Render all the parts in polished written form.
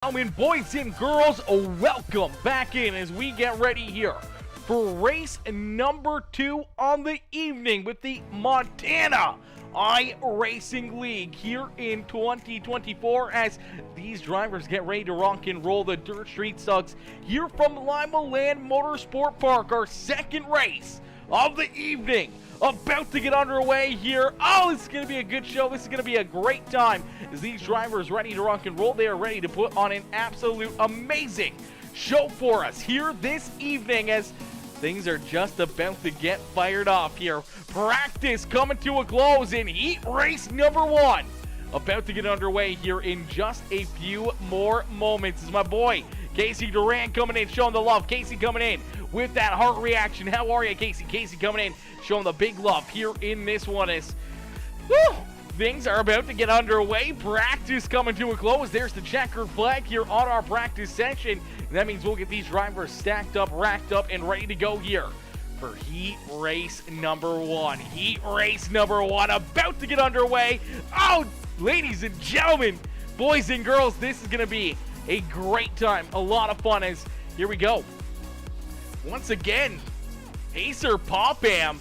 Gentlemen, boys and girls, welcome back in as we get ready here for race number 2 on the evening with the Montana iRacing League here in 2024 as these drivers get ready to rock and roll the dirt street sucks here from Limaland Motorsports Park, our second race of the evening. About to get underway here. Oh, this is going to be a good show. This is going to be a great time as these drivers ready to rock and roll. They are ready to put on an absolute amazing show for us here this evening as things are just about to get fired off here. Practice coming to a close in heat race number 1. About to get underway here in just a few more moments. This is my boy, Casey Duran, coming in, showing the love. Casey coming in with that heart reaction. How are you, Casey? Casey coming in, showing the big love here in this one as things are about to get underway. Practice coming to a close. There's the checkered flag here on our practice session. And that means we'll get these drivers stacked up, racked up, and ready to go here for heat race number 1. Heat race number 1 about to get underway. Oh, ladies and gentlemen, boys and girls, this is going to be a great time. A lot of fun as here we go. Once again, Pacer Popham.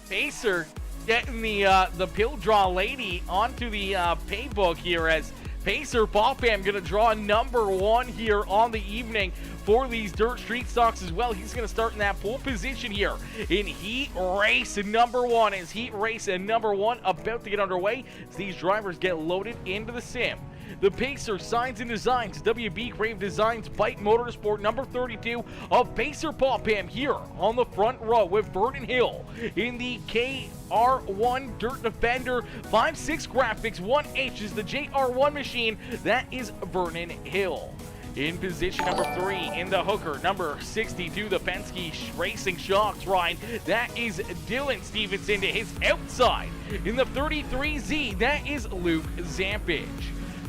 Pacer getting the pill draw lady onto the paybook here as Pacer Popham going to draw number 1 here on the evening for these dirt street stocks as well. He's going to start in that pole position here in heat race number 1. As heat race number 1 about to get underway as these drivers get loaded into the sim. The Pacer Signs and Designs, WB Crave Designs Bike Motorsport number 32 of Pacer Popham here on the front row with Vernon Hill in the KR1 Dirt Defender 5.6 graphics 1H is the JR1 machine. That is Vernon Hill. In position number 3 in the hooker, number 62, the Penske Racing Shocks ride. That is Dylan Stevenson to his outside. In the 33Z, that is Luke Zampage.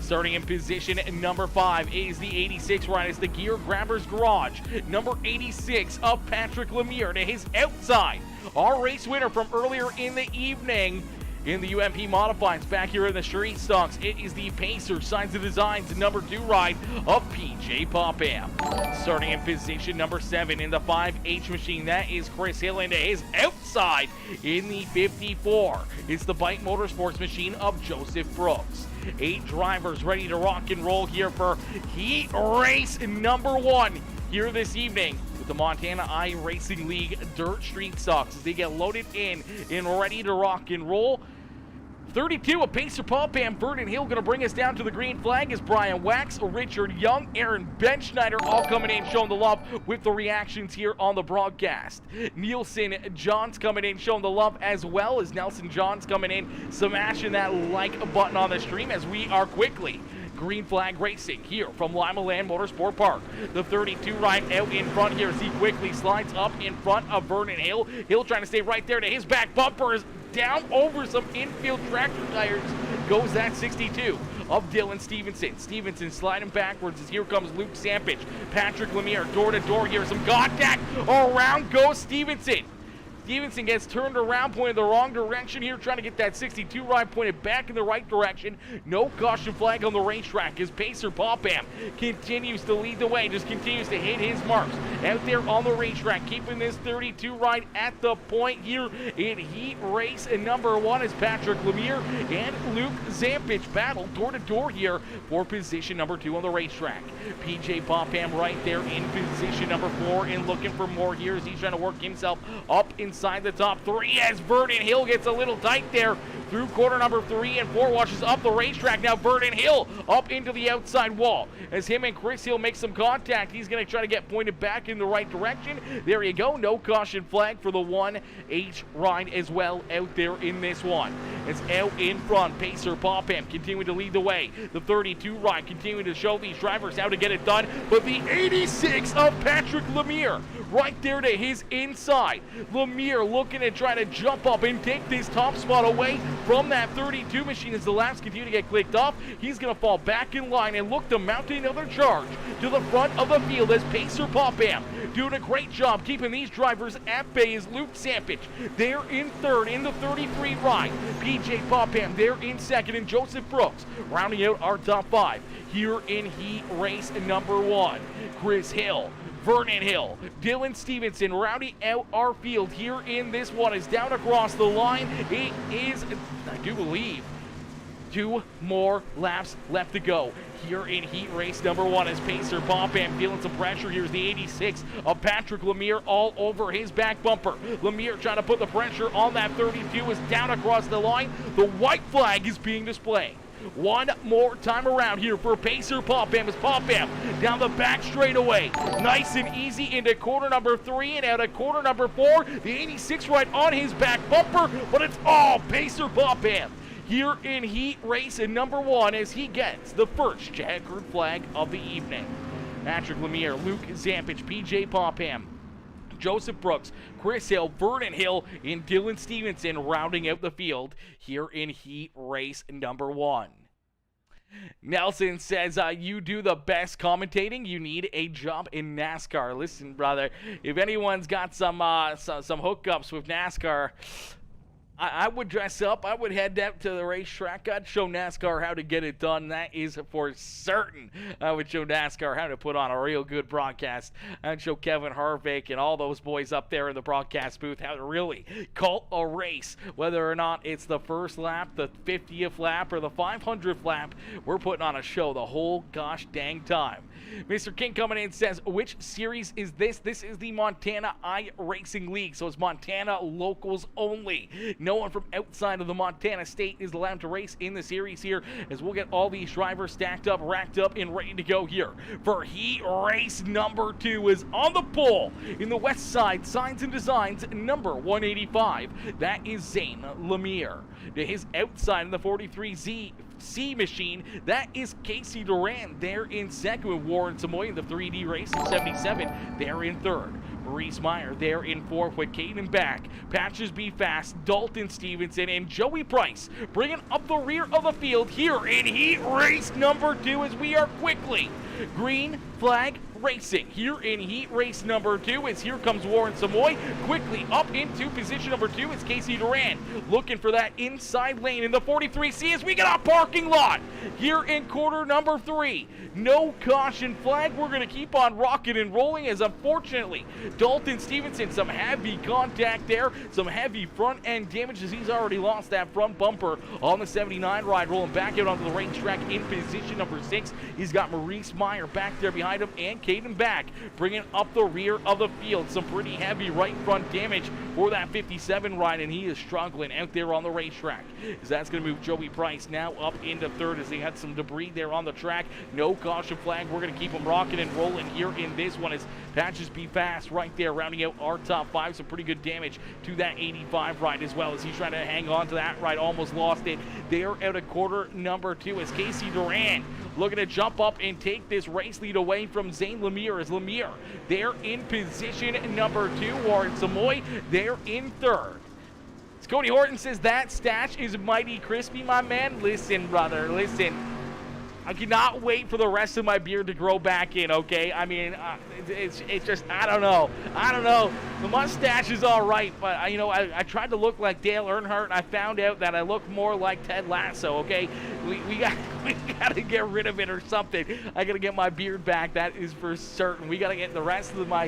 Starting in position number 5 is the 86 ride. It's the Gear Grabbers Garage. Number 86 of Patrick Lemire to his outside. Our race winner from earlier in the evening in the UMP Modifieds back here in the street stocks. It is the Pacer Signs and Designs number 2 ride of PJ Popham. Starting in position number 7 in the 5H machine, that is Chris Hill into his outside in the 54. It's the Bike Motorsports machine of Joseph Brooks. 8 drivers ready to rock and roll here for heat race number 1 here this evening with the Montana iRacing League Dirt Street Stocks as they get loaded in and ready to rock and roll. 32 of Pacer Popham, Vernon Hill going to bring us down to the green flag is Brian Wax, Richard Young, Aaron Benschneider all coming in showing the love with the reactions here on the broadcast. Nielsen Johns coming in showing the love as well as Nelson Johns coming in smashing that like button on the stream as we are quickly green flag racing here from Limaland Motorsports Park. The 32 ride out in front here as he quickly slides up in front of Vernon Hill. Hill trying to stay right there to his back bumper is down over some infield tractor tires goes that 62 of Dylan Stevenson. Stevenson sliding backwards as here comes Luke Zampage. Patrick Lemire door to door here. Some contact. Around goes Stevenson. Stevenson gets turned around, pointed the wrong direction here, trying to get that 62 ride pointed back in the right direction. No caution flag on the racetrack as Pacer Popham continues to lead the way, just continues to hit his marks out there on the racetrack, keeping this 32 ride at the point here in heat race. And number 1 is Patrick Lemire and Luke Zampage battle door to door here for position number 2 on the racetrack. PJ Popham right there in position number 4 and looking for more here as he's trying to work himself up inside the top 3 as Vernon Hill gets a little tight there through corner number 3 and 4, washes up the racetrack. Now Vernon Hill up into the outside wall as him and Chris Hill make some contact. He's going to try to get pointed back in the right direction. There you go. No caution flag for the 1H ride as well out there in this one. It's out in front. Pacer Popham continuing to lead the way. The 32 ride continuing to show these drivers how to get it done. But the 86 of Patrick Lemire right there to his inside. Lemire Lemire looking to try to jump up and take this top spot away from that 32 machine as the laps continue to get clicked off. He's going to fall back in line and look to mount another charge to the front of the field as Pacer Popham doing a great job keeping these drivers at bay as Luke Sampich. They're in third in the 33 ride. PJ Popham there in second, and Joseph Brooks rounding out our top 5 here in heat race number 1. Chris Hill, Vernon Hill, Dylan Stevenson rounding out our field here in this one is down across the line. It is, I do believe, 2 more laps left to go here in heat race number 1 as Pacer Popham feeling some pressure. Here's the 86 of Patrick Lemire all over his back bumper. Lemire trying to put the pressure on that 32 is down across the line. The white flag is being displayed. One more time around here for Pacer Popham as Popham down the back straightaway. Nice and easy into corner number 3 and out of corner number 4. The 86 right on his back bumper, but it's all Pacer Popham here in heat race number 1 as he gets the first checkered flag of the evening. Patrick Lemire, Luke Zampich, PJ Popham, Joseph Brooks, Chris Hill, Vernon Hill, and Dylan Stevenson rounding out the field here in heat race number 1. Nelson says, you do the best commentating. You need a job in NASCAR. Listen, brother, if anyone's got some hookups with NASCAR, I would dress up. I would head out to the racetrack. I'd show NASCAR how to get it done. That is for certain. I would show NASCAR how to put on a real good broadcast. I'd show Kevin Harvick and all those boys up there in the broadcast booth how to really call a race. Whether or not it's the first lap, the 50th lap, or the 500th lap, we're putting on a show the whole gosh dang time. Mr. King coming in says, which series is this? This is the Montana iRacing League, so it's Montana locals only. No one from outside of the Montana state is allowed to race in the series here, as we'll get all these drivers stacked up, racked up, and ready to go here for heat race number 2 is on the pole in the West Side Signs and Designs number 185. That is Zane Lemire. To his outside in the 43Z C machine, that is Casey Duran. They're in second with Warren Samoy in the 3D race in 77. They're in third. Maurice Meyer, they're in fourth with Caden Back, Patches Be Fast, Dalton Stevenson, and Joey Price bringing up the rear of the field here in heat race number 2 as we are quickly green flag racing here in heat race number 2 as here comes Warren Samoy quickly up into position number 2 as Casey Duran looking for that inside lane in the 43C as we get a parking lot here in quarter number 3. No caution flag. We're going to keep on rocking and rolling as unfortunately Dalton Stevenson, some heavy contact there, some heavy front end damage as he's already lost that front bumper on the 79 ride, rolling back out onto the racetrack in position number 6. He's got Maurice Meyer back there behind him and Caden Back bringing up the rear of the field. Some pretty heavy right front damage for that 57 ride, and he is struggling out there on the racetrack. As that's going to move Joey Price now up into third as they had some debris there on the track. No caution flag. We're going to keep them rocking and rolling here in this one as Patches Be Fast right there rounding out our top 5. Some pretty good damage to that 85 ride as well as he's trying to hang on to that ride. Almost lost it. They're out of quarter number 2 as Casey Duran looking to jump up and take this race lead away from Zane Lemire as Lemire, they're in position number 2. Warren Samoy, they're in third. As Cody Horton says, that stash is mighty crispy, my man. Listen, brother, listen. I cannot wait for the rest of my beard to grow back in, okay? I mean, it's just, I don't know. The mustache is all right, but, I tried to look like Dale Earnhardt, and I found out that I look more like Ted Lasso, okay? We got to get rid of it or something. I got to get my beard back. That is for certain. We got to get the rest of my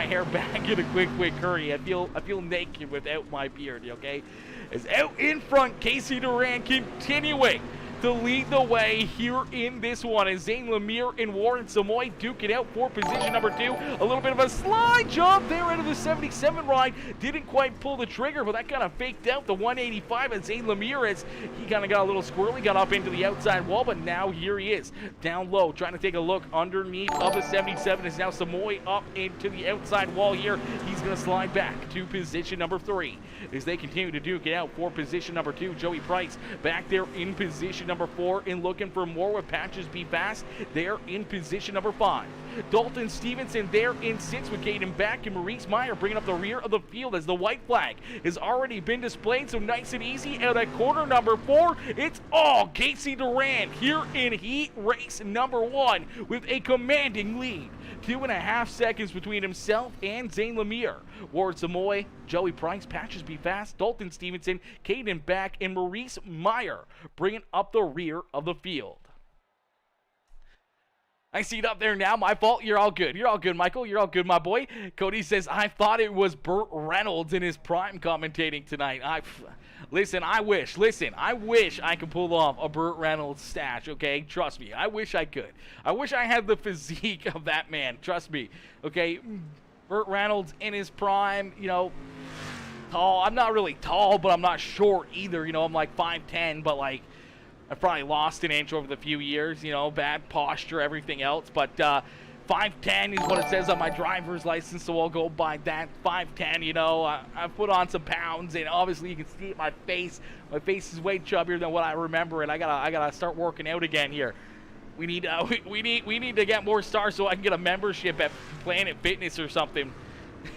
hair back in a quick hurry. I feel naked without my beard, okay? As out in front, Casey Duran continuing to lead the way here in this one as Zane Lemire and Warren Samoy duke it out for position number 2. A little bit of a slide jump there into the 77 ride. Didn't quite pull the trigger, but that kind of faked out the 185 as Zane Lemire as he kind of got a little squirrely, got up into the outside wall, but now here he is down low trying to take a look underneath of the 77 as now Samoy up into the outside wall here. He's going to slide back to position number 3 as they continue to duke it out for position number 2. Joey Price back there in position number 4 and looking for more with Patches Be Fast. They're in position number 5. Dalton Stevenson there in 6th with Caden Beck and Maurice Meyer bringing up the rear of the field as the white flag has already been displayed. So nice and easy out at corner number 4. It's all Casey Durant here in heat race number 1 with a commanding lead. 2.5 seconds between himself and Zane Lemire. Ward Samoy, Joey Price, Patches Be Fast, Dalton Stevenson, Caden Beck, and Maurice Meyer bringing up the rear of the field. I see it up there now. My fault. You're all good. You're all good, Michael. You're all good, my boy. Cody says, I thought it was Burt Reynolds in his prime commentating tonight. Listen, I wish I could pull off a Burt Reynolds stash, okay? Trust me. I wish I could. I wish I had the physique of that man. Trust me, okay? Burt Reynolds in his prime, you know, tall. I'm not really tall, but I'm not short either. You know, I'm like 5'10", but like, I've probably lost an inch over the few years, you know, bad posture, everything else. But 5'10" is what it says on my driver's license, so I'll go by that. 5'10", you know, I've put on some pounds, and obviously you can see my face. My face is way chubbier than what I remember, and I gotta start working out again here. We need to get more stars so I can get a membership at Planet Fitness or something.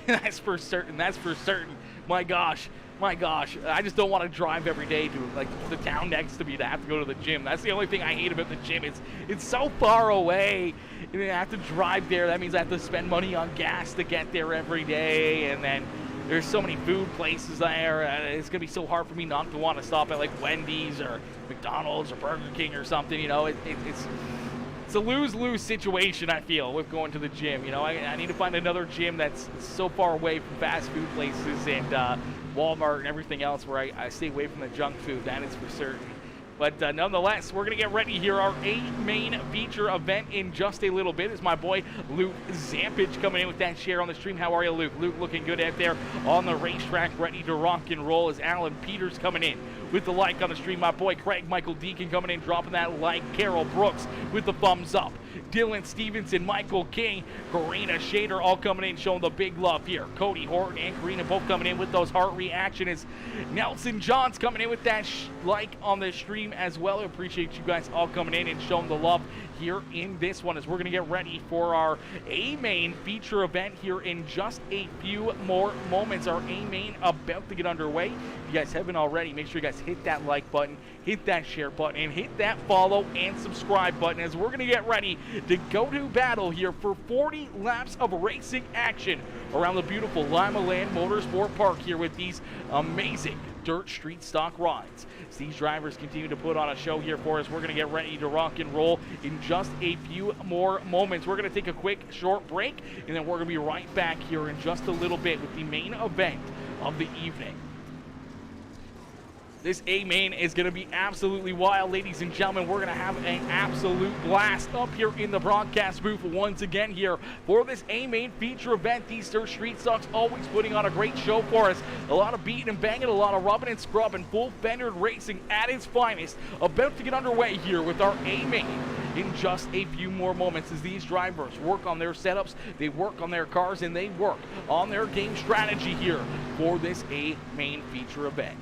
That's for certain. That's for certain. My gosh, I just don't want to drive every day to like the town next to me to have to go to the gym. That's the only thing I hate about the gym. It's so far away. And I have to drive there. That means I have to spend money on gas to get there every day. And then there's so many food places there. It's gonna be so hard for me not to want to stop at like Wendy's or McDonald's or Burger King or something. You know, it's a lose-lose situation, I feel, with going to the gym. You know, I need to find another gym that's so far away from fast food places and Walmart and everything else where I stay away from the junk food. That is for certain. But nonetheless, we're going to get ready here. Our main feature event in just a little bit is my boy Luke Zampage coming in with that share on the stream. How are you, Luke? Luke looking good out there on the racetrack, ready to rock and roll as Alan Peters coming in with the like on the stream. My boy Craig Michael Deacon coming in, dropping that like. Carol Brooks with the thumbs up. Dylan Stevenson, Michael King, Karina Shader all coming in, showing the big love here. Cody Horton and Karina both coming in with those heart reactions. Nelson Johns coming in with that like on the stream as well. I appreciate you guys all coming in and showing the love here in this one as we're going to get ready for our A-Main feature event here in just a few more moments. Our A-Main about to get underway. If you guys haven't already, make sure you guys hit that like button, hit that share button, and hit that follow and subscribe button as we're going to get ready to go to battle here for 40 laps of racing action around the beautiful Limaland Motorsports Park here with these amazing dirt street stock rides. As these drivers continue to put on a show here for us, we're going to get ready to rock and roll in just a few more moments. We're going to take a quick short break, and then we're going to be right back here in just a little bit with the main event of the evening. This A-Main is going to be absolutely wild, ladies and gentlemen. We're going to have an absolute blast up here in the broadcast booth once again here for this A-Main feature event. These dirt street stocks always putting on a great show for us. A lot of beating and banging, a lot of rubbing and scrubbing. Full fendered racing at its finest. About to get underway here with our A-Main in just a few more moments as these drivers work on their setups, they work on their cars, and they work on their game strategy here for this A-Main feature event.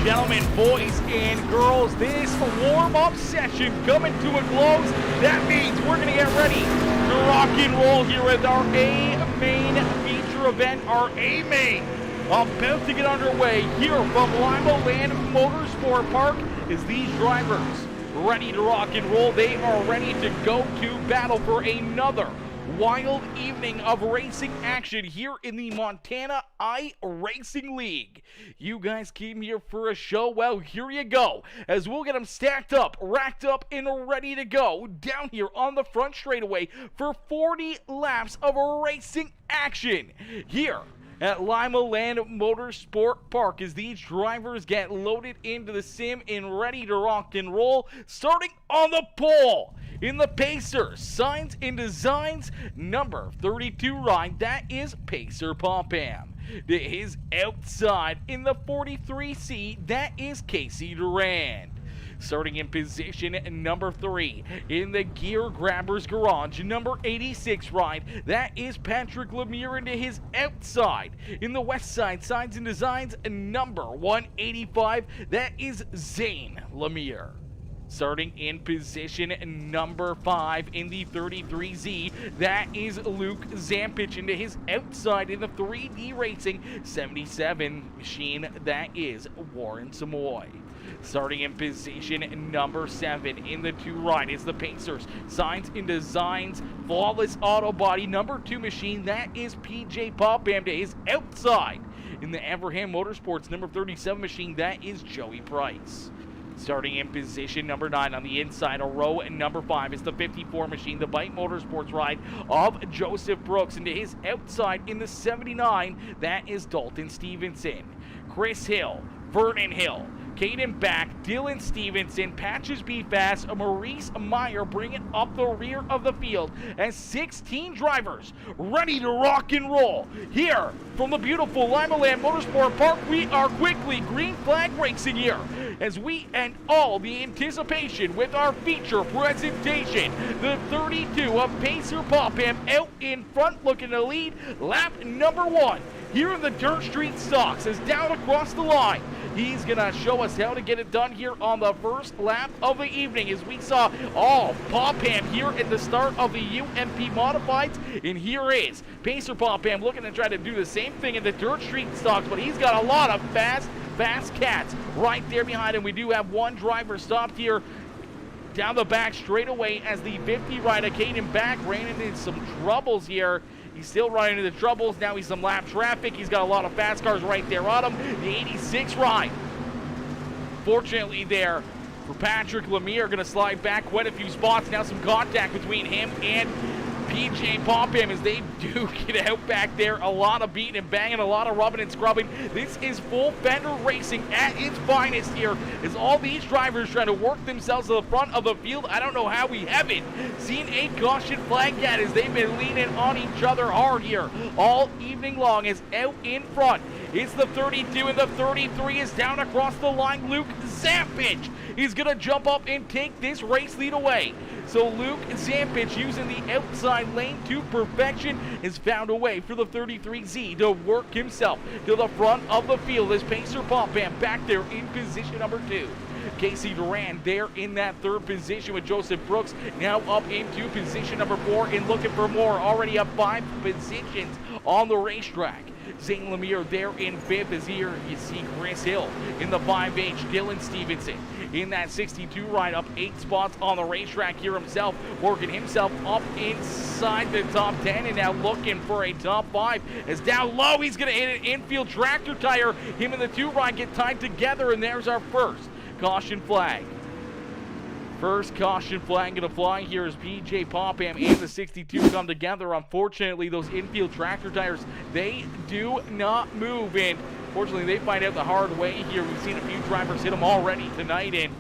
gentlemen, boys and girls, this warm-up session coming to a close. That means we're going to get ready to rock and roll here with our A-Main feature event, our A-Main. About to get underway here from Limaland Motorsports Park as these drivers ready to rock and roll. They are ready to go to battle for another wild evening of racing action here in the Montana iRacing League. You guys came here for a show. Well, here you go, as we'll get them stacked up, racked up, and ready to go down here on the front straightaway for 40 laps of racing action here at Limaland Motorsports Park as these drivers get loaded into the sim and ready to rock and roll. Starting on the pole in the Pacer Signs and Designs number 32 ride, that is Pacer Popham. To his outside in the 43C, that is Casey Durand. Starting in position number 3 in the Gear Grabbers Garage, number 86 ride, that is Patrick Lemire. Into his outside in the West Side Signs and Designs, number 185, that is Zane Lemire. Starting in position number 5 in the 33Z, that is Luke Zampich. Into his outside in the 3D Racing 77 machine, that is Warren Samoy. Starting in position number 7 in the 2 ride is the Pacers Signs and Designs Flawless Auto Body number 2 machine, that is PJ Popham. To his outside in the Abraham Motorsports number 37 machine, that is Joey Price. Starting in position number 9 on the inside, a row number 5 is the 54 machine, the Bite Motorsports ride of Joseph Brooks. Into his outside in the 79, that is Dalton Stevenson. Chris Hill, Vernon Hill, Caden Back, Dylan Stevenson, Patches B Fast, Maurice Meyer bringing up the rear of the field as 16 drivers ready to rock and roll. Here from the beautiful Limaland Motorsports Park, we are quickly green flag racing here as we end all the anticipation with our feature presentation. The 32 of Pacer Popham out in front looking to lead lap number 1. Here in the Dirt Street Stocks is down across the line. He's going to show us how to get it done here on the first lap of the evening as we saw Popham here at the start of the UMP Modifieds. And here is Pacer Popham looking to try to do the same thing in the Dirt Street Stocks, but he's got a lot of fast cats right there behind him. We do have one driver stopped here down the back straightaway as the 50 rider Caden Back ran into some troubles here. He's still running into troubles. Now he's some lap traffic. He's got a lot of fast cars right there on him. The 86 ride. Fortunately there for Patrick Lemire, going to slide back quite a few spots. Now some contact between him and PJ Popham as they do get out back there. A lot of beating and banging, a lot of rubbing and scrubbing. This is full fender racing at its finest here as all these drivers trying to work themselves to the front of the field. I don't know how we haven't seen a caution flag yet as they've been leaning on each other hard here all evening long. As out in front is the 32 and the 33 is down across the line. Luke Zampich is going to jump up and take this race lead away. So Luke Zampich, using the outside lane to perfection, has found a way for the 33Z to work himself to the front of the field as Pacer Popham back there in position number 2. Casey Durand there in that 3rd position with Joseph Brooks now up into position number 4 and looking for more. Already up 5 positions on the racetrack. Zane Lemire there in 5th as here you see Chris Hill in the 5H. Dylan Stevenson in that 62 ride up 8 spots on the racetrack here himself, working himself up inside the top 10 and now looking for a top 5 as down low he's going to hit an infield tractor tire. Him and the 2 ride get tied together and there's our first caution flag. First caution flag going to fly here as PJ Popham and the 62 come together. Unfortunately, those infield tractor tires, they do not move. And fortunately, they find out the hard way here. We've seen a few drivers hit them already tonight. And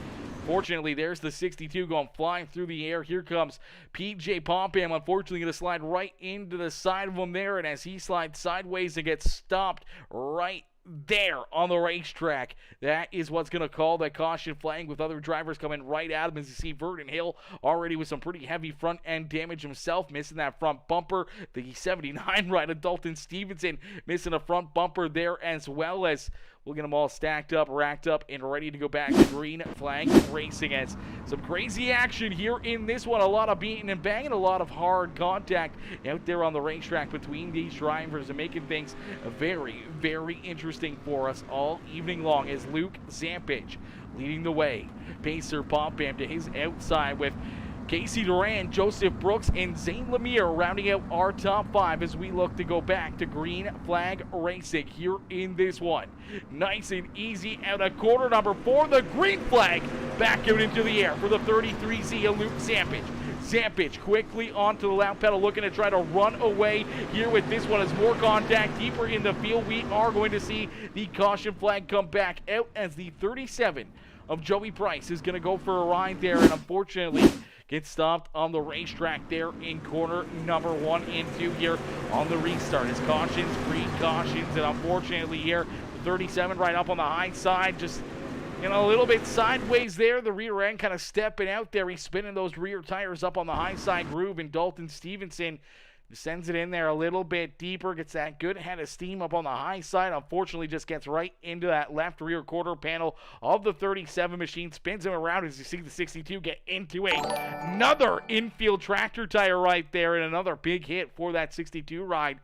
fortunately, there's the 62 going flying through the air. Here comes PJ Popham, unfortunately going to slide right into the side of him there. And as he slides sideways and gets stopped right there on the racetrack, that is what's going to call that caution flag with other drivers coming right at him. As you see, Vernon Hill already with some pretty heavy front end damage himself, missing that front bumper. The 79 rider Dalton Stevenson missing a front bumper there, as well as We'll get them all stacked up, racked up, and ready to go back to green flag racing. As some crazy action here in this one. A lot of beating and banging, a lot of hard contact out there on the racetrack between these drivers and making things very, very interesting for us all evening long as Luke Zampich leading the way. Pacer Popham to his outside with Casey Duran, Joseph Brooks, and Zane Lemire rounding out our top 5 as we look to go back to green flag racing here in this one. Nice and easy out of corner number 4. The green flag back out into the air for the 33Z of Luke Zampich. Zampich quickly onto the lap pedal, looking to try to run away here with this one as more contact deeper in the field. We are going to see the caution flag come back out as the 37 of Joey Price is going to go for a ride there, and unfortunately gets stopped on the racetrack there in corner number 1 and 2 here on the restart. His cautions, green cautions, and unfortunately here, the 37 right up on the high side, just a little bit sideways there. The rear end kind of stepping out there. He's spinning those rear tires up on the high side groove, and Dalton Stevenson sends it in there a little bit deeper, gets that good head of steam up on the high side. Unfortunately, just gets right into that left rear quarter panel of the 37 machine, spins him around as you see the 62 get into another infield tractor tire right there, and another big hit for that 62 ride.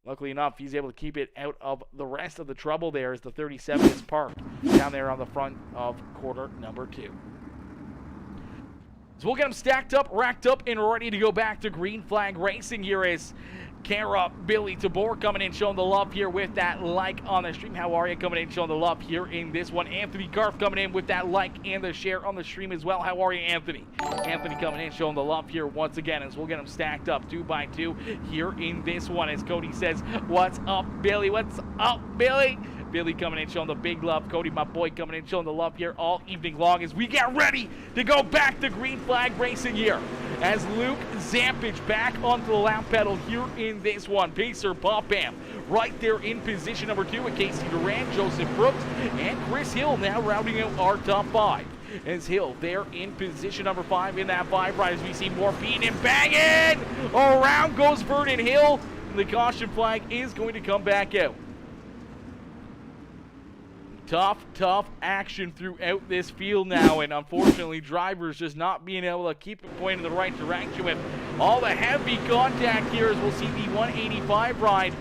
Luckily enough, he's able to keep it out of the rest of the trouble there as the 37 is parked down there on the front of quarter number 2. So we'll get them stacked up, racked up, and ready to go back to green flag racing. Here is Kara, Billy Tabor coming in, showing the love here with that like on the stream. How are you? Coming in, showing the love here in this one. Anthony Garf coming in with that like and the share on the stream as well. How are you, Anthony? Anthony coming in, showing the love here once again as we'll get them stacked up 2 by 2 here in this one. As Cody says, what's up, Billy? What's up, Billy? Billy coming in, showing the big love. Cody, my boy, coming in, showing the love here all evening long as we get ready to go back to green flag racing here. As Luke Zampich back onto the lap pedal here in this one. Pacer Popham right there in position number 2 with Casey Duran, Joseph Brooks, and Chris Hill now rounding out our top 5. As Hill there in position number 5 in that 5 ride as we see more beating and banging. Around goes Vernon Hill. And the caution flag is going to come back out. Tough action throughout this field now, and unfortunately drivers just not being able to keep it pointed in the right direction with all the heavy contact here as we'll see the 185 ride.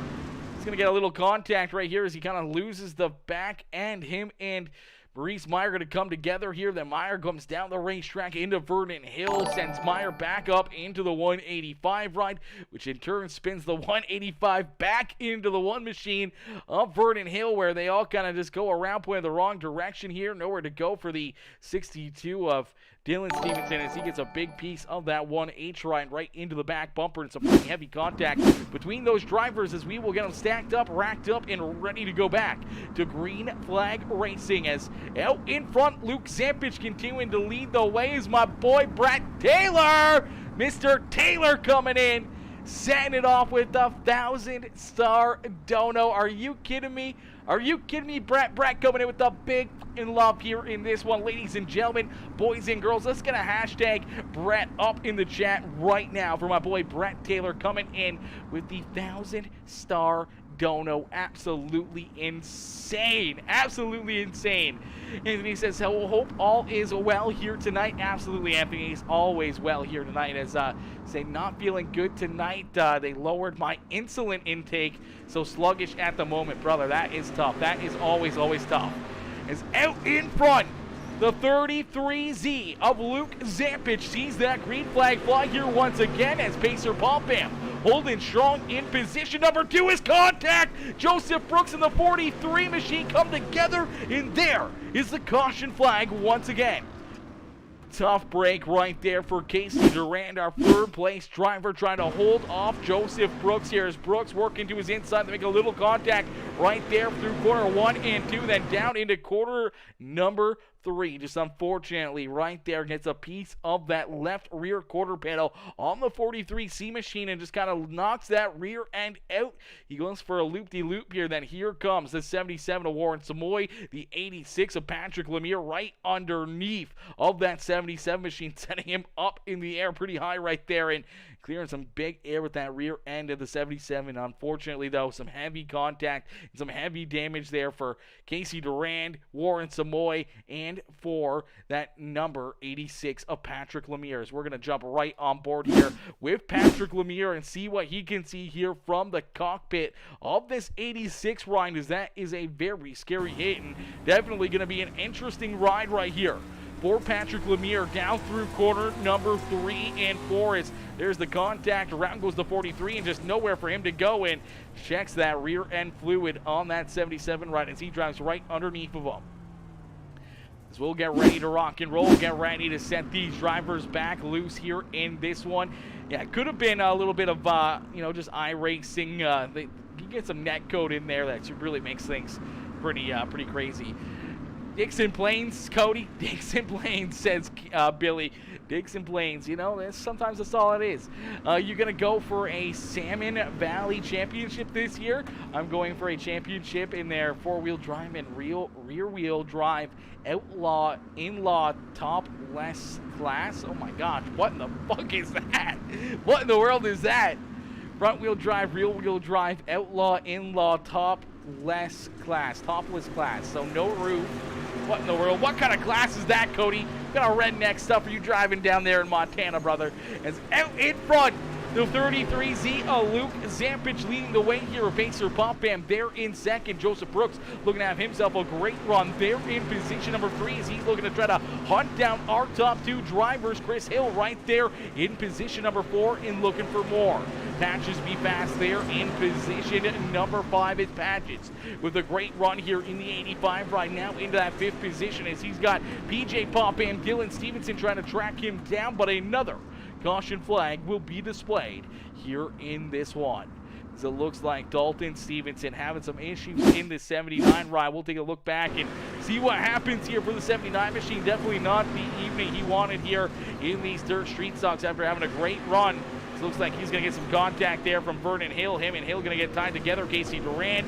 He's going to get a little contact right here as he kind of loses the back end. Him and Maurice Meyer going to come together here. Then Meyer comes down the racetrack into Vernon Hill, sends Meyer back up into the 185 ride, which in turn spins the 185 back into the one machine of Vernon Hill, where they all kind of just go around pointing the wrong direction here. Nowhere to go for the 62 of Dylan Stevenson as he gets a big piece of that 1H ride right into the back bumper, and some pretty heavy contact between those drivers as we will get them stacked up, racked up, and ready to go back to green flag racing. As out in front, Luke Zampich continuing to lead the way is my boy Brett Taylor. Mr. Taylor coming in, setting it off with a 1,000-star dono. Are you kidding me? Are you kidding me? Brett coming in with the big in love here in this one. Ladies and gentlemen, boys and girls, let's get a hashtag Brett up in the chat right now for my boy Brett Taylor coming in with the 1,000-star dono. Absolutely insane. Absolutely insane. Anthony says, hope all is well here tonight. Absolutely, Anthony is always well here tonight. As say, not feeling good tonight. They lowered my insulin intake, so sluggish at the moment, brother. That is tough. That is always tough. As out in front, the 33Z of Luke Zampich sees that green flag fly here once again as Pacer Popham holding strong in position number 2 is contact. Joseph Brooks and the 43 machine come together, and there is the caution flag once again. Tough break right there for Casey Durand, our third place driver, trying to hold off Joseph Brooks here as Brooks working to his inside to make a little contact right there through corner 1 and 2, then down into quarter number 3. Just unfortunately, right there, gets a piece of that left rear quarter panel on the 43C machine and just kind of knocks that rear end out. He goes for a loop-de-loop here. Then here comes the 77 of Warren Samoy, the 86 of Patrick Lemire right underneath of that 77 machine, setting him up in the air pretty high right there and clearing some big air with that rear end of the 77. Unfortunately, though, some heavy contact and some heavy damage there for Casey Durand, Warren Samoy, and for that number 86 of Patrick Lemire. We're going to jump right on board here with Patrick Lemire and see what he can see here from the cockpit of this 86 ride, as that is a very scary hit and definitely going to be an interesting ride right here for Patrick Lemire down through corner number 3 and 4. As there's the contact, around goes the 43, and just nowhere for him to go, and checks that rear end fluid on that 77 right as he drives right underneath of him. As we'll get ready to rock and roll, get ready to set these drivers back loose here in this one. Yeah, it could have been a little bit of, just iRacing. You get some net code in there that really makes things pretty crazy. Dixon Plains, Cody. Dixon Plains, says Billy. Dixon Plains, sometimes that's all it is. You're going to go for a Salmon Valley Championship this year? I'm going for a championship in their four-wheel drive and rear-wheel drive outlaw, in-law, top-less class. Oh my gosh, what in the fuck is that? What in the world is that? Front-wheel drive, rear-wheel drive, outlaw, in-law, topless class. So no roof. What in the world? What kind of class is that, Cody? What kind of redneck stuff are you driving down there in Montana, brother? As out in front, the 33Z, Luke Zampich leading the way here. Pacer Pop Bam there in second. Joseph Brooks looking to have himself a great run there in position number 3 as he's looking to try to hunt down our top 2 drivers. Chris Hill right there in position number 4 and looking for more. Patches be fast there in position number 5 is Patches with a great run here in the 85 right now into that 5th position as he's got PJ Pop and Dylan Stevenson trying to track him down, but another caution flag will be displayed here in this one. As it looks like Dalton Stevenson having some issues in the 79 ride. We'll take a look back and see what happens here for the 79 machine. Definitely not the evening he wanted here in these dirt street stocks after having a great run. It looks like he's going to get some contact there from Vernon Hill. Him and Hill going to get tied together. Casey Durand,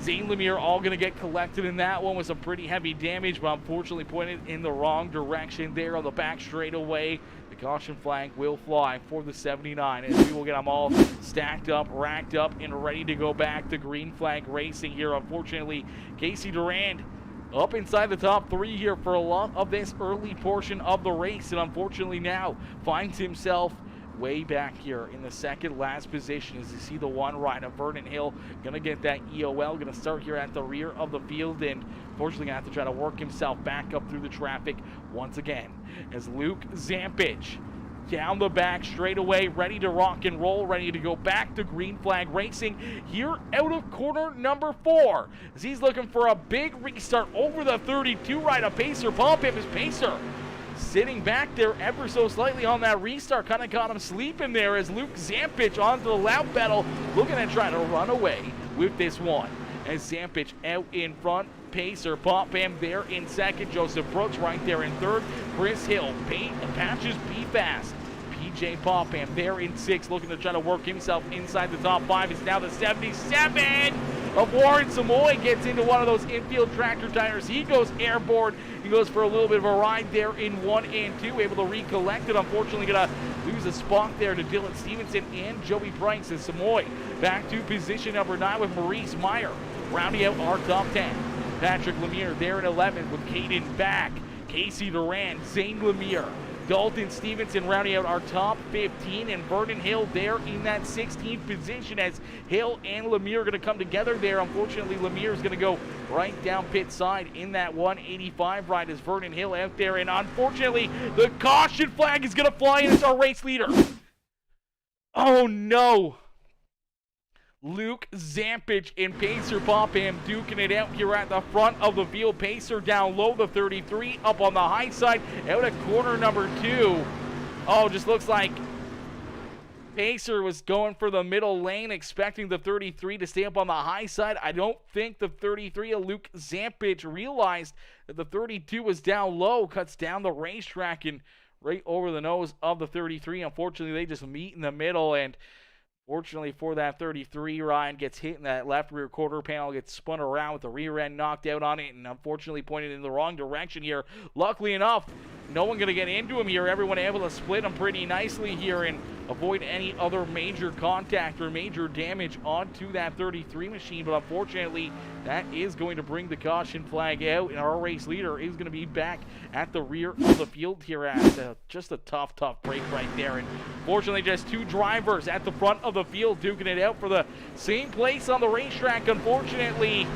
Zane Lemire all going to get collected in that one with some pretty heavy damage, but unfortunately pointed in the wrong direction there on the back straightaway. The caution flag will fly for the 79 as we will get them all stacked up, racked up, and ready to go back to green flag racing here. Unfortunately, Casey Durand up inside the top 3 here for a lot of this early portion of the race, and unfortunately now finds himself way back here in the second last position as you see the one ride of Vernon Hill gonna get that EOL, gonna start here at the rear of the field and unfortunately gonna have to try to work himself back up through the traffic once again as Luke Zampich down the back straightaway, ready to rock and roll, ready to go back to green flag racing here out of corner number 4 as he's looking for a big restart over the 32 right of Pacer. Pump him as Pacer sitting back there ever so slightly on that restart, kind of got him sleeping there as Luke Zampich onto the loud pedal, looking at trying to run away with this one. As Zampich out in front, Pacer Pop Bam there in second, Joseph Brooks right there in third, Chris Hill, Patches be fast. PJ Pop Bam there in 6th, looking to try to work himself inside the top 5. It's now the 77 of Warren Samoy gets into one of those infield tractor tires. He goes airborne. He goes for a little bit of a ride there in 1 and 2, able to recollect it. Unfortunately, going to lose a spot there to Dylan Stevenson and Joey Price as Samoy back to position number 9 with Maurice Meyer rounding out our top 10. Patrick Lemire there in 11 with Caden back. Casey Durand, Zane Lemire, Dalton Stevenson rounding out our top 15, and Vernon Hill there in that 16th position as Hill and Lemire are going to come together there. Unfortunately, Lemire is going to go right down pit side in that 185 ride as Vernon Hill out there, and unfortunately, the caution flag is going to fly, and it's our race leader. Oh no! Luke Zampich and Pacer Popham duking it out here at the front of the field. Pacer down low, the 33, up on the high side, out at corner number 2. Oh, just looks like Pacer was going for the middle lane, expecting the 33 to stay up on the high side. I don't think the 33 of Luke Zampich realized that the 32 was down low, cuts down the racetrack and right over the nose of the 33. Unfortunately, they just meet in the middle, and fortunately for that 33, Ryan gets hit in that left rear quarter panel, gets spun around with the rear end knocked out on it, and unfortunately pointed in the wrong direction here. Luckily enough, no one going to get into him here. Everyone able to split him pretty nicely here and avoid any other major contact or major damage onto that 33 machine. But unfortunately, that is going to bring the caution flag out, and our race leader is going to be back at the rear of the field here at just a tough break right there. And fortunately, just two drivers at the front of the field duking it out for the same place on the racetrack. Unfortunately,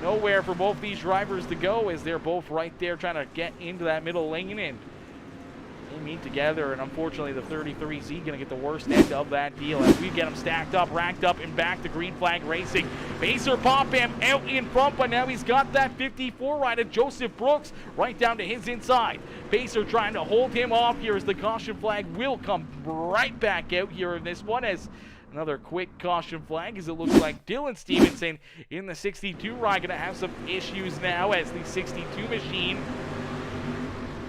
nowhere for both these drivers to go as they're both right there trying to get into that middle lane, and they meet together, and unfortunately the 33Z going to get the worst end of that deal as we get them stacked up, racked up, and back to Green Flag Racing. Pacer Popham out in front, but now he's got that 54 rider, Joseph Brooks, right down to his inside. Pacer trying to hold him off here as the caution flag will come right back out here in this one, as another quick caution flag as it looks like Dylan Stevenson in the 62 ride going to have some issues now as the 62 machine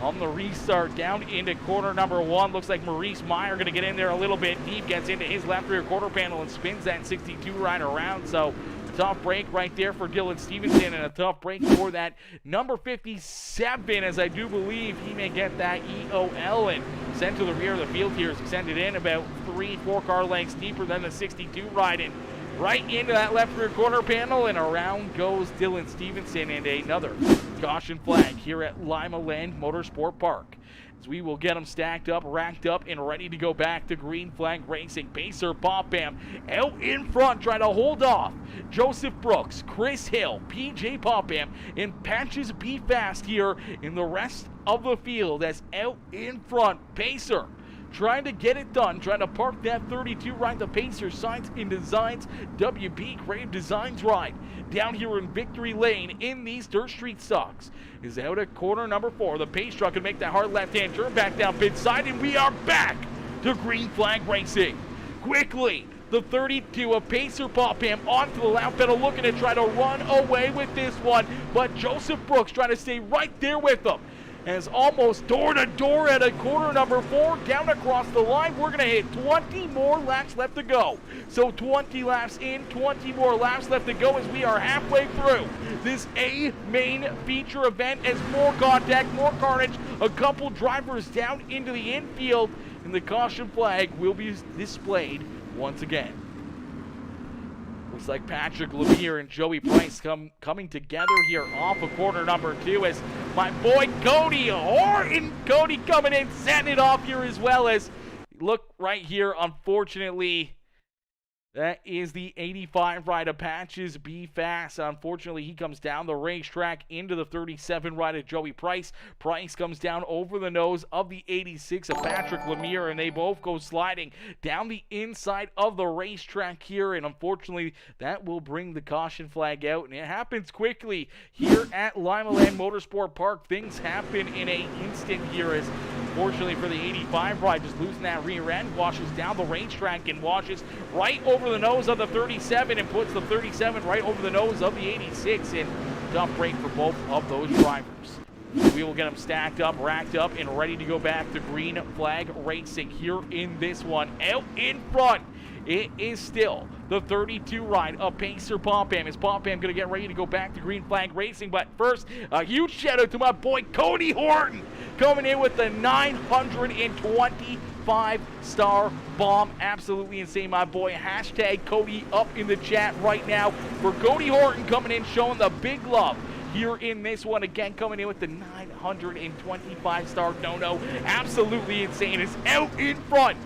on the restart down into corner number 1. Looks like Maurice Meyer going to get in there a little bit deep, gets into his left rear quarter panel and spins that 62 ride around. So tough break right there for Dylan Stevenson, and a tough break for that number 57, as I do believe he may get that EOL and sent to the rear of the field here as he sent it in about 3-4 car lengths deeper than the 62 ride, and right into that left rear quarter panel, and around goes Dylan Stevenson, and another caution flag here at Limaland Motorsports Park. As we will get them stacked up, racked up, and ready to go back to Green Flag Racing. Pacer Popham out in front, trying to hold off Joseph Brooks, Chris Hill, PJ Popham, and Patches Be Fast here in the rest of the field. As out in front, Pacer trying to get it done, trying to park that 32 ride, the Pacer Signs and Designs WB Crave Designs ride down here in Victory Lane in these dirt street stocks. Is out at corner number 4. The pace truck can make that hard left-hand turn back down pit side, and we are back to Green Flag Racing. Quickly, the 32 of Pacer Popham onto the lap pedal, looking to try to run away with this one, but Joseph Brooks trying to stay right there with them. As almost door-to-door at a corner number 4, down across the line. We're going to hit 20 more laps left to go. So 20 laps in, 20 more laps left to go as we are halfway through this A main feature event, as more contact, more carnage, a couple drivers down into the infield, and the caution flag will be displayed once again. Looks like Patrick Lemire and Joey Price coming together here off of corner number 2 as my boy Cody Horton. Cody coming in, setting it off here as well, as look right here, unfortunately, that is the 85 ride of Patches Be Fast. Unfortunately, he comes down the racetrack into the 37 ride of Joey Price. Price comes down over the nose of the 86 of Patrick Lemire, and they both go sliding down the inside of the racetrack here, and unfortunately, that will bring the caution flag out, and it happens quickly here at Limaland Motorsports Park. Things happen in an instant here, as unfortunately for the 85 ride, just losing that rear end, washes down the racetrack and washes right over the nose of the 37 and puts the 37 right over the nose of the 86, and tough break for both of those drivers. We will get them stacked up, racked up, and ready to go back to Green Flag Racing here in this one. Out in front, it is still the 32 ride of Pacer Popham. Is Popham going to get ready to go back to Green Flag Racing? But first, a huge shout out to my boy Cody Horton, coming in with the 925-star bomb. Absolutely insane, my boy. Hashtag Cody up in the chat right now for Cody Horton, coming in showing the big love here in this one. Again, coming in with the 925-star dono. Absolutely insane. It's out in front.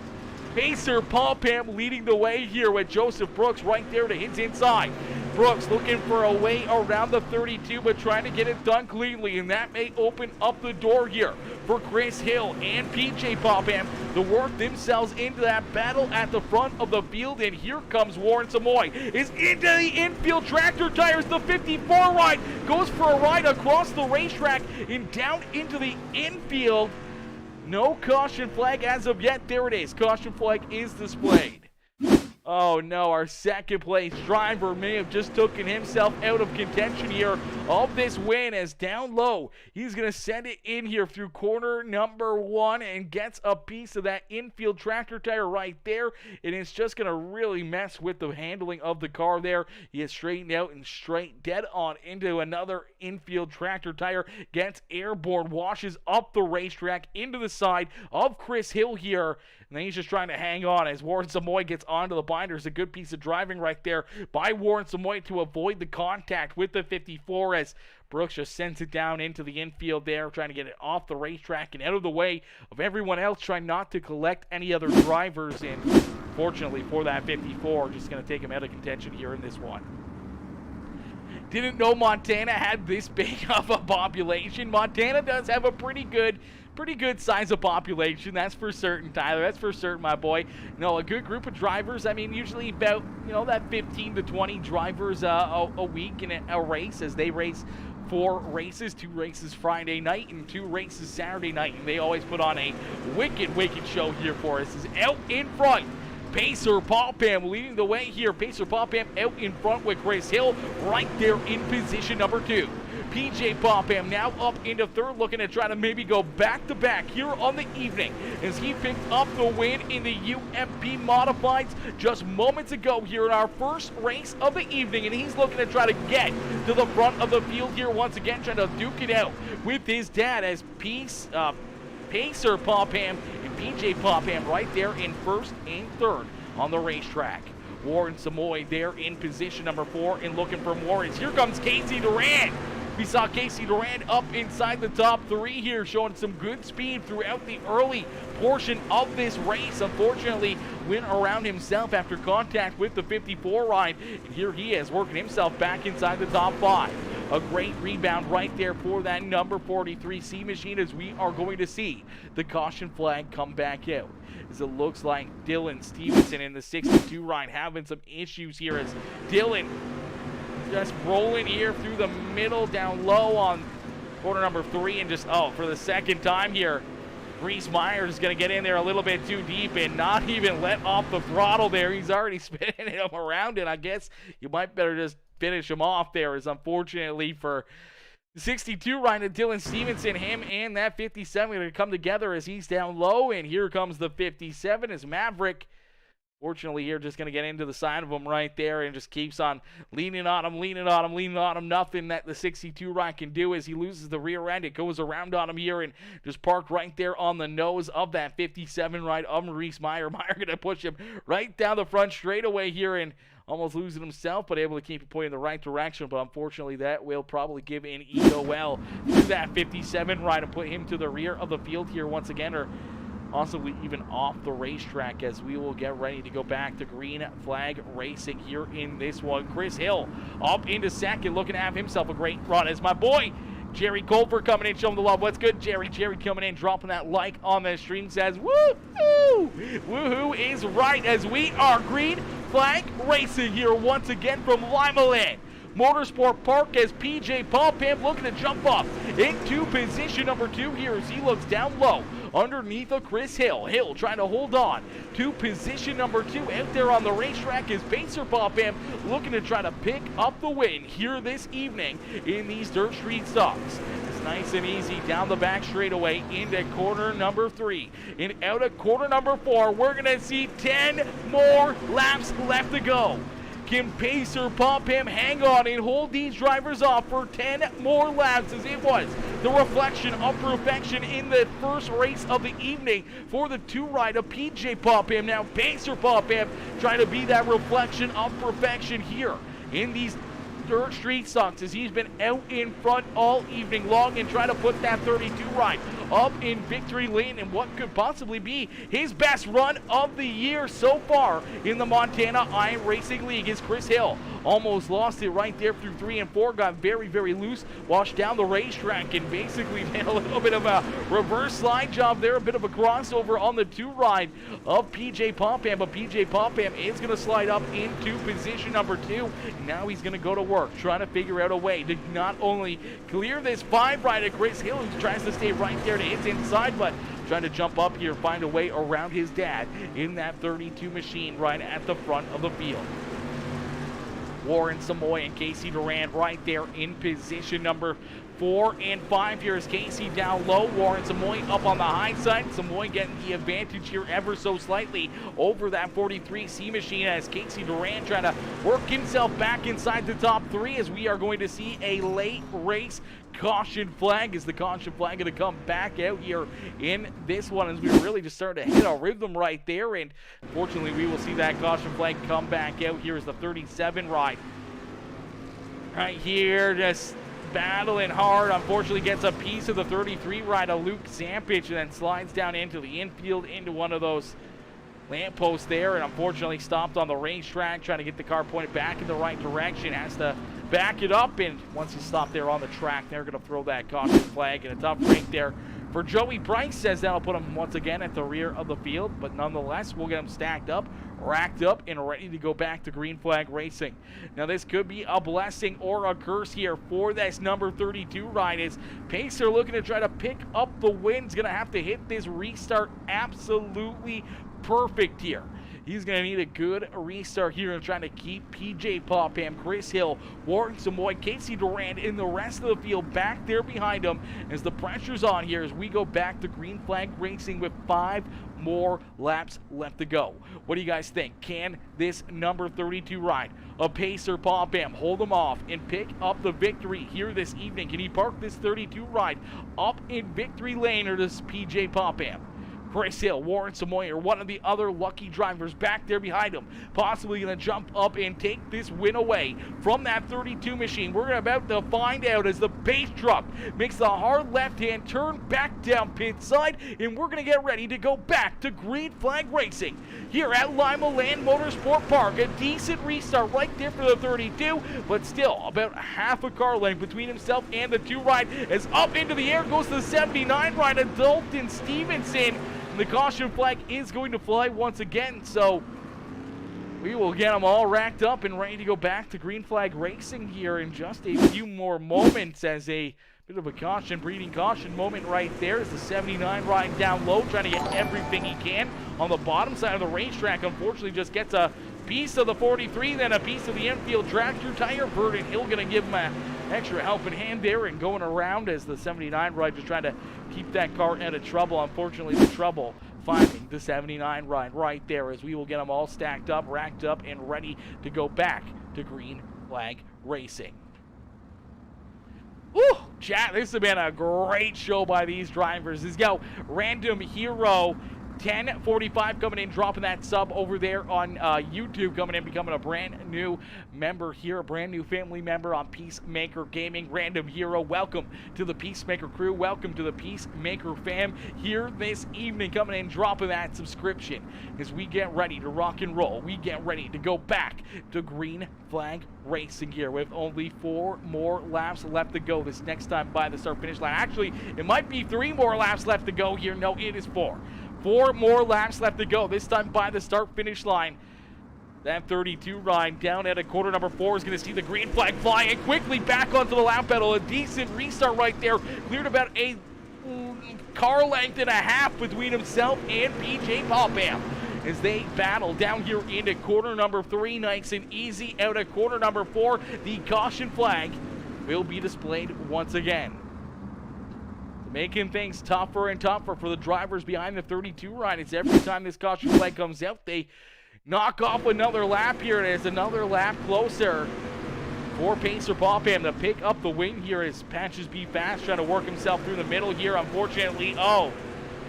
Pacer Popham leading the way here with Joseph Brooks right there to his inside. Brooks looking for a way around the 32, but trying to get it done cleanly, and that may open up the door here for Chris Hill and PJ Popham to work themselves into that battle at the front of the field. And here comes Warren Samoy, is into the infield, tractor tires, the 54 ride, goes for a ride across the racetrack and down into the infield. No caution flag as of yet. There it is. Caution flag is displayed. Oh no, our second place driver may have just taken himself out of contention here of this win, as down low, he's going to send it in here through corner number 1 and gets a piece of that infield tractor tire right there, and it's just going to really mess with the handling of the car there. He is straightened out and straight dead on into another infield tractor tire, gets airborne, washes up the racetrack into the side of Chris Hill here. And then he's just trying to hang on as Warren Samoy gets onto the binders. A good piece of driving right there by Warren Samoy to avoid the contact with the 54 as Brooks just sends it down into the infield there, trying to get it off the racetrack and out of the way of everyone else, trying not to collect any other drivers. And fortunately for that 54, just going to take him out of contention here in this one. Didn't know Montana had this big of a population. Montana does have a pretty good size of population, that's for certain, Tyler. That's for certain, my boy. A good group of drivers. I mean, usually about, that 15 to 20 drivers a week in a race, as they race 4 races, 2 races Friday night and 2 races Saturday night. And they always put on a wicked show here for us. Is out in front. Pacer Popham leading the way here. Pacer Popham out in front with Chris Hill right there in position number 2. PJ Popham now up into 3rd, looking to try to maybe go back-to-back here on the evening as he picked up the win in the UMP Modifieds just moments ago here in our first race of the evening, and he's looking to try to get to the front of the field here once again, trying to duke it out with his dad as Pacer Popham and PJ Popham right there in 1st and 3rd on the racetrack. Warren Samoy there in position number 4 and looking for more. Here comes Casey Durant. We saw Casey Durant up inside the top 3 here, showing some good speed throughout the early portion of this race. Unfortunately, went around himself after contact with the 54 ride, and here he is working himself back inside the top 5. A great rebound right there for that number 43 C Machine, as we are going to see the caution flag come back out. As it looks like Dylan Stevenson in the 62 ride having some issues here, as Dylan just rolling here through the middle, down low on corner number 3, and just, for the second time here, Reese Myers is going to get in there a little bit too deep and not even let off the throttle there. He's already spinning him around, and I guess you might better just finish him off there, as unfortunately for 62 right to Dylan Stevenson, him and that 57 are going to come together as he's down low, and here comes the 57 as Maverick. Fortunately here, just going to get into the side of him right there and just keeps on leaning on him. Nothing that the 62 right can do as he loses the rear end. It goes around on him here and just parked right there on the nose of that 57 right of Maurice Meyer. Meyer going to push him right down the front straightaway here and almost losing himself, but able to keep it pointing in the right direction. But unfortunately, that will probably give an EOL to that 57 right and put him to the rear of the field here once again, or possibly even off the racetrack, as we will get ready to go back to green flag racing here in this one. Chris Hill up into 2nd, looking to have himself a great run as my boy Jerry Colfer coming in, showing the love. What's good, Jerry? Jerry coming in, dropping that like on the stream, says woo-hoo! Woohoo is right, as we are green flag racing here once again from Limaland Motorsports Park, as PJ Popham looking to jump up into position number 2 here as he looks down low underneath of Chris Hill. Hill trying to hold on to position number 2 out there on the racetrack as Pacer Popham looking to try to pick up the win here this evening in these dirt street stocks. It's nice and easy down the back straightaway into corner number 3. And out of corner number 4, we're going to see 10 more laps left to go. Can Pacer Popham hang on and hold these drivers off for 10 more laps, as it was the reflection of perfection in the first race of the evening for the 2 ride of PJ Popham. Now Pacer Popham trying to be that reflection of perfection here in these dirt street stocks, as he's been out in front all evening long and trying to put that 32 ride up in victory lane in what could possibly be his best run of the year so far in the Montana iRacing League. Is Chris Hill almost lost it right there through 3 and 4, got very loose, washed down the racetrack, and basically did a little bit of a reverse slide job there, a bit of a crossover on the 2 ride of PJ Popham, but PJ Popham is going to slide up into position number 2. Now he's going to go to work trying to figure out a way to not only clear this 5 ride of Chris Hill, who tries to stay right there to its inside, but trying to jump up here, find a way around his dad in that 32 machine right at the front of the field. Warren Samoy and Casey Durand right there in position number 4 and 5 here. Is Casey down low, Warren Samoy up on the high side. Samoy getting the advantage here ever so slightly over that 43C machine as Casey Durand trying to work himself back inside the top 3 as we are going to see a late race caution flag. Is the caution flag going to come back out here in this one as we really just started to hit a rhythm right there, and fortunately we will see that caution flag come back out here as the 37 ride right here just battling hard. Unfortunately gets a piece of the 33 ride of Luke Zampich and then slides down into the infield into one of those lampposts there, and unfortunately stopped on the racetrack trying to get the car pointed back in the right direction. Has to back it up, and once he stopped there on the track, they're going to throw that caution flag, and a tough break there for Joey Price, says that'll put him once again at the rear of the field, but nonetheless we'll get him stacked up, racked up, and ready to go back to green flag racing. Now this could be a blessing or a curse here for this number 32 ride as Pacer looking to try to pick up the win. He's going to have to hit this restart absolutely perfect here. He's going to need a good restart here and trying to keep PJ Popham, Chris Hill, Warren Samoy, Casey Durand, and the rest of the field back there behind him as the pressure's on here as we go back to green flag racing with 5 more laps left to go. What do you guys think? Can this number 32 ride of Pacer Popham hold him off and pick up the victory here this evening? Can he park this 32 ride up in victory lane, or does PJ Popham, Chris Hill, Warren Samoy, or one of the other lucky drivers back there behind him possibly going to jump up and take this win away from that 32 machine? We're about to find out as the base truck makes the hard left-hand turn back down pit side, and we're going to get ready to go back to green flag racing here at Limaland Motorsports Park. A decent restart right there for the 32, but still about half a car length between himself and the 2 ride as up into the air goes the 79 ride of Dalton Stevenson. The caution flag is going to fly once again, so we will get them all racked up and ready to go back to green flag racing here in just a few more moments as a bit of a caution, breeding caution moment right there as the 79 riding down low, trying to get everything he can on the bottom side of the racetrack. Unfortunately just gets a piece of the 43, then a piece of the infield tractor tire. Burden Hill going to give him an extra helping hand there and going around as the 79 ride just trying to keep that car out of trouble. Unfortunately, the trouble finding the 79 ride right there as we will get them all stacked up, racked up, and ready to go back to green flag racing. Woo! Chat, this has been a great show by these drivers. Let's go. Random Hero 1045 coming in, dropping that sub over there on YouTube, coming in, becoming a brand new member here, a brand new family member on PeaceMaker Gaming. Random Hero, welcome to the PeaceMaker Crew, welcome to the PeaceMaker fam here this evening, coming in, dropping that subscription as we get ready to rock and roll. We get ready to go back to green flag racing here with only 4 more laps left to go this next time by the start finish line. Actually, it might be 3 more laps left to go here. No, it is 4. 4 more laps left to go, this time by the start-finish line. That 32 ride down at a quarter number 4 is going to see the green flag fly and quickly back onto the lap pedal. A decent restart right there. Cleared about a car length and a half between himself and PJ Popham as they battle down here into quarter number 3. Nice and easy out at quarter number 4. The caution flag will be displayed once again, making things tougher and tougher for the drivers behind the 32 ride. It's every time this caution flag comes out, they knock off another lap here, and it's another lap closer for Pacer Popham to pick up the win here as Patches Be Fast trying to work himself through the middle here. Unfortunately,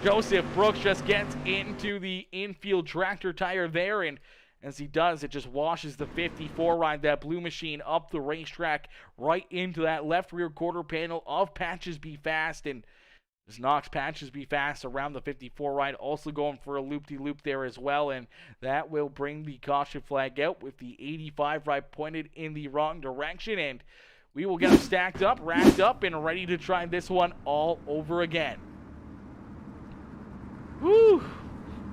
Joseph Brooks just gets into the infield tractor tire there, and as he does, it just washes the 54 ride, that blue machine, up the racetrack right into that left rear quarter panel of Patches Be Fast, and just knocks Patches Be Fast around the 54 ride, also going for a loop-de-loop there as well, and that will bring the caution flag out with the 85 ride pointed in the wrong direction, and we will get them stacked up, racked up, and ready to try this one all over again. Woo!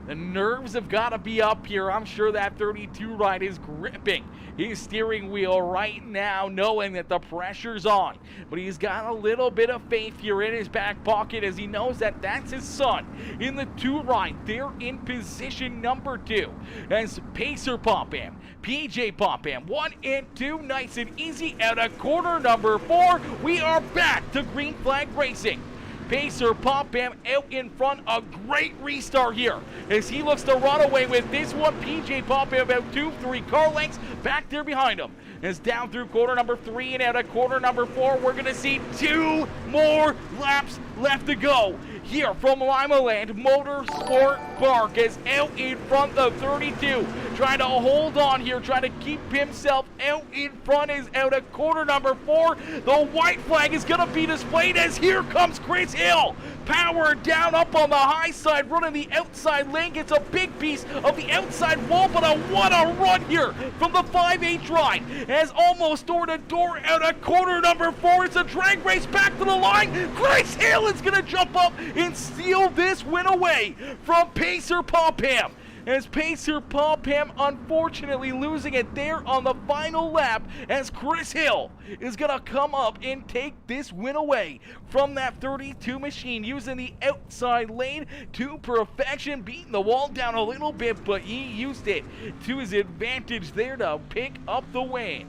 The nerves have got to be up here. I'm sure that 32 ride is gripping his steering wheel right now, knowing that the pressure's on. But he's got a little bit of faith here in his back pocket as he knows that that's his son in the 2 ride. They're in position number 2 as Pacer Popham, PJ Popham, 1 and 2, nice and easy out of corner number 4. We are back to green flag racing. Pacer Popham out in front, a great restart here as he looks to run away with this one. PJ Popham about 2-3 car lengths back there behind him. As down through corner number 3 and out of corner number 4, we're going to see 2 more laps left to go here from Limaland Motorsports Park as out in front the 32. Trying to hold on here, trying to keep himself out in front is out of corner number 4. The white flag is going to be displayed as here comes Chris Hill. Power down up on the high side, running the outside lane. Gets a big piece of the outside wall, but what a run here from the 5H ride. As almost door to door out of corner number 4. It's a drag race back to the line. Chris Hill is going to jump up and steal this win away from Pacer Popham. As Pacer Popham unfortunately losing it there on the final lap as Chris Hill is going to come up and take this win away from that 32 machine, using the outside lane to perfection, beating the wall down a little bit, but he used it to his advantage there to pick up the win.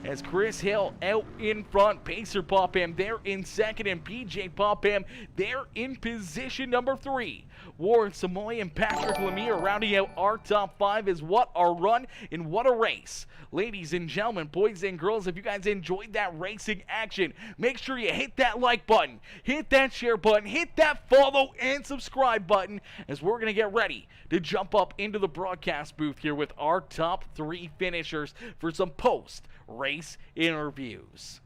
As Chris Hill out in front, Pacer Popham there in second, and PJ Popham there in position number 3. Warren Samoy and Patrick Lemire rounding out our top 5 is what a run and what a race. Ladies and gentlemen, boys and girls, if you guys enjoyed that racing action, make sure you hit that like button, hit that share button, hit that follow and subscribe button as we're going to get ready to jump up into the broadcast booth here with our top 3 finishers for some post-race interviews.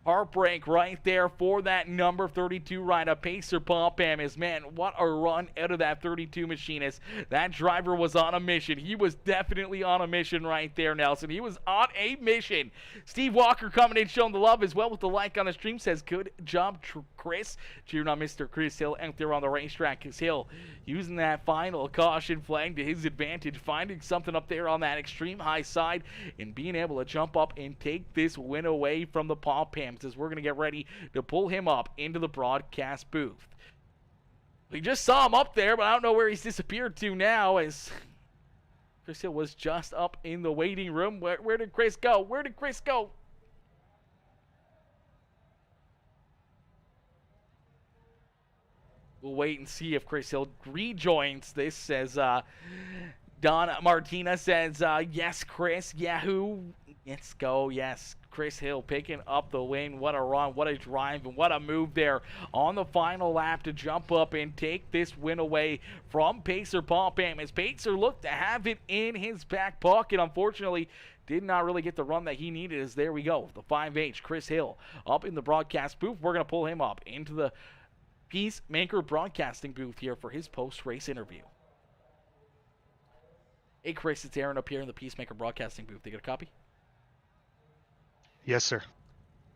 Heartbreak right there for that number 32 ride of Pacer Popham. Is, man, what a run out of that 32 machinist. That driver was on a mission. He was definitely on a mission right there, Nelson. He was on a mission. Steve Walker coming in, showing the love as well with the like on the stream. Says, good job, Chris. Cheering on Mr. Chris Hill out there on the racetrack. Chris Hill using that final caution flag to his advantage, finding something up there on that extreme high side and being able to jump up and take this win away from the Pophams as we're going to get ready to pull him up into the broadcast booth. We just saw him up there, but I don't know where he's disappeared to now as Chris Hill was just up in the waiting room. Where did Chris go? Where did Chris go? We'll wait and see if Chris Hill rejoins this, says Don Martina says, yes, Chris, Yahoo, let's go, yes. Chris Hill picking up the win. What a run, what a drive, and what a move there on the final lap to jump up and take this win away from Pacer Popham. As Pacer looked to have it in his back pocket, unfortunately, did not really get the run that he needed. As there we go, the 5H, Chris Hill, up in the broadcast booth. We're going to pull him up into the PeaceMaker broadcasting booth here for his post-race interview. Hey, Chris, it's Aaron up here in the PeaceMaker broadcasting booth. You got a copy? Yes, sir.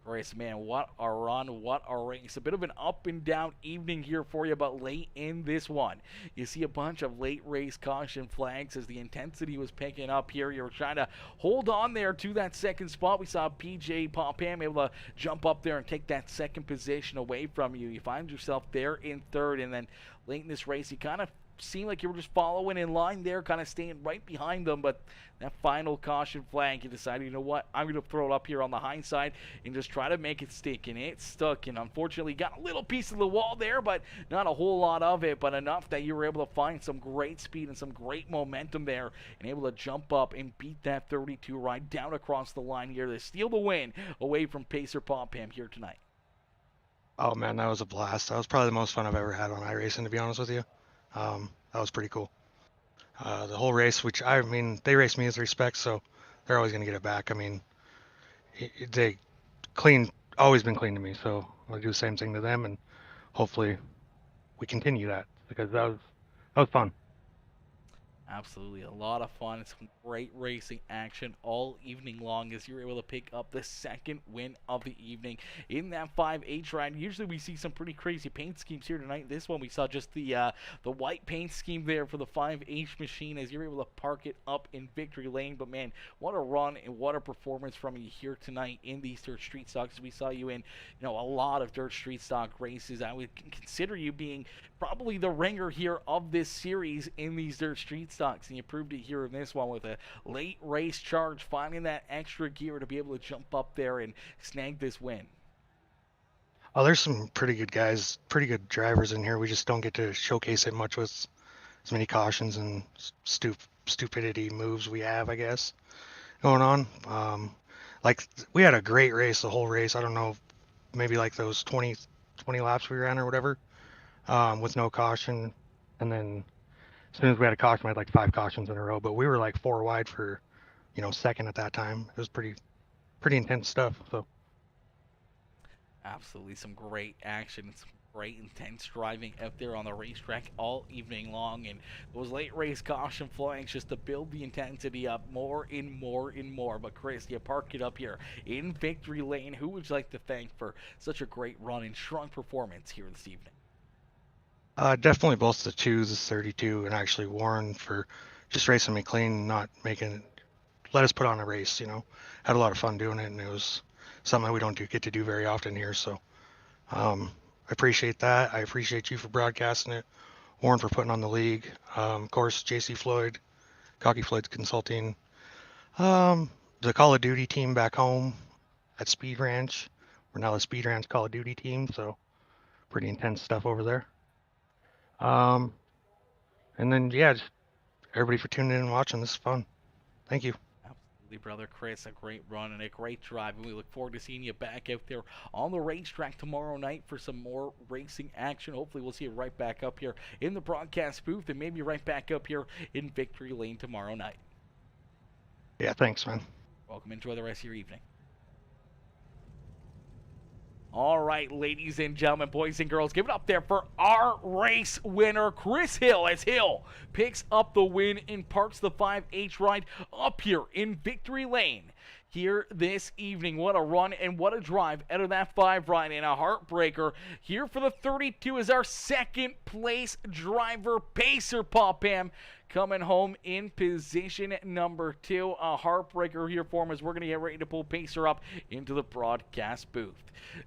Chris, man, what a run, what a race. A bit of an up and down evening here for you, but late in this one, you see a bunch of late race caution flags as the intensity was picking up here. You were trying to hold on there to that second spot. We saw PJ Popham able to jump up there and take that second position away from you. You find yourself there in third, and then late in this race, you kind of seemed like you were just following in line there, kind of staying right behind them, but that final caution flag, you decided, you know what, I'm going to throw it up here on the high side and just try to make it stick, and it stuck, and unfortunately got a little piece of the wall there, but not a whole lot of it, but enough that you were able to find some great speed and some great momentum there, and able to jump up and beat that 32 ride down across the line here to steal the win away from Pacer Popham here tonight. Oh man, that was a blast. That was probably the most fun I've ever had on iRacing, to be honest with you. That was pretty cool. The whole race, which I mean, they raced me with respect, so they're always going to get it back. I mean, they always been clean to me, so I'll do the same thing to them, and hopefully we continue that because that was fun. Absolutely, a lot of fun. Some great racing action all evening long as you're able to pick up the second win of the evening in that 5H ride. Usually we see some pretty crazy paint schemes here tonight. This one we saw just the white paint scheme there for the 5H machine as you're able to park it up in victory lane. But man, what a run and what a performance from you here tonight in these dirt street stocks. We saw you in a lot of dirt street stock races. I would consider you being probably the ringer here of this series in these dirt street stocks, and you proved it here in this one with a late race charge, finding that extra gear to be able to jump up there and snag this win. Oh, there's some pretty good guys, pretty good drivers in here. We just don't get to showcase it much with as many cautions and stupidity moves we have, I guess, going on. Like we had a great race, the whole race. I don't know, maybe like those 20 laps we ran or whatever, with no caution. And then as soon as we had a caution, we had like 5 cautions in a row, but we were like 4 wide for, second at that time. It was pretty intense stuff. So Absolutely, some great action, some great intense driving out there on the racetrack all evening long, and those late race caution flags just to build the intensity up more and more and more. But Chris, you park it up here in victory lane. Who would you like to thank for such a great run and strong performance here this evening? definitely both the 2s, the 32, and actually Warren for just racing me clean, not making let us put on a race. Had a lot of fun doing it, and it was something we don't get to do very often here. So I appreciate that. I appreciate you for broadcasting it, Warren for putting on the league. Of course, JC Floyd, Cocky Floyd's Consulting, the Call of Duty team back home at Speed Ranch. We're now the Speed Ranch Call of Duty team, so pretty intense stuff over there. And then yeah, just everybody for tuning in and watching. This is fun. Thank you. Absolutely, brother Chris. A great run and a great drive, and we look forward to seeing you back out there on the racetrack tomorrow night for some more racing action. Hopefully, we'll see you right back up here in the broadcast booth, and maybe right back up here in Victory Lane tomorrow night. Yeah, thanks, man. Welcome. Enjoy the rest of your evening. All right, ladies and gentlemen, boys and girls, give it up there for our race winner, Chris Hill, as Hill picks up the win and parks the 5H ride up here in Victory Lane here this evening. What a run and what a drive out of that 5 ride, and a heartbreaker here for the 32 is our second place driver, Pacer Popham, coming home in position number 2. A heartbreaker here for him as we're going to get ready to pull Pacer up into the broadcast booth.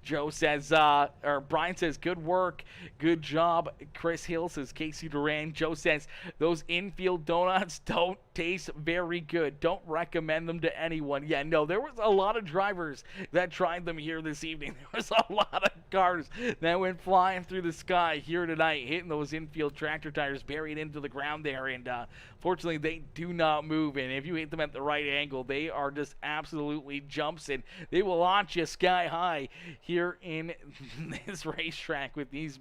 Joe says, or Brian says, good work, good job. Chris Hill says, Casey Duran. Joe says, those infield donuts don't taste very good. Don't recommend them to anyone. Yeah, no, there was a lot of drivers that tried them here this evening. There was a lot of cars that went flying through the sky here tonight, hitting those infield tractor tires buried into the ground there, and fortunately they do not move, and if you hit them at the right angle, they are just absolutely jumps, and they will launch you sky high here in this racetrack with these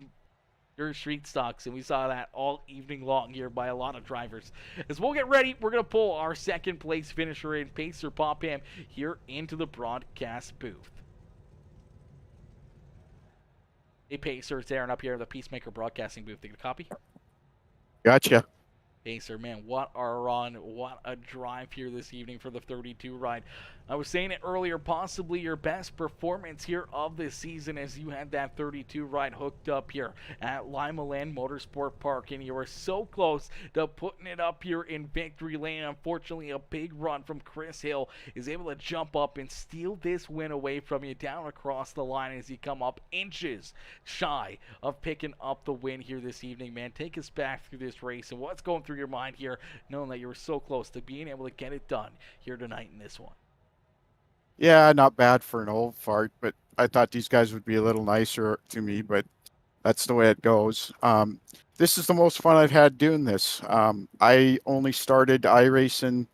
dirt street stocks, and we saw that all evening long here by a lot of drivers. As we'll get ready, we're going to pull our second place finisher in Pacer Popham here into the broadcast booth. Hey, Pacer, it's Aaron up here at the PeaceMaker Broadcasting booth. Take a copy. Gotcha. Pacer, man, what a run, what a drive here this evening for the 32 ride. I was saying it earlier, possibly your best performance here of this season as you had that 32 ride hooked up here at Limaland Motorsports Park, and you were so close to putting it up here in Victory Lane. Unfortunately, a big run from Chris Hill is able to jump up and steal this win away from you down across the line as you come up inches shy of picking up the win here this evening. Man, take us back through this race and what's going through your mind here, knowing that you were so close to being able to get it done here tonight in this one. Yeah, not bad for an old fart, but I thought these guys would be a little nicer to me, but that's the way it goes. This is the most fun I've had doing this. I only started iRacing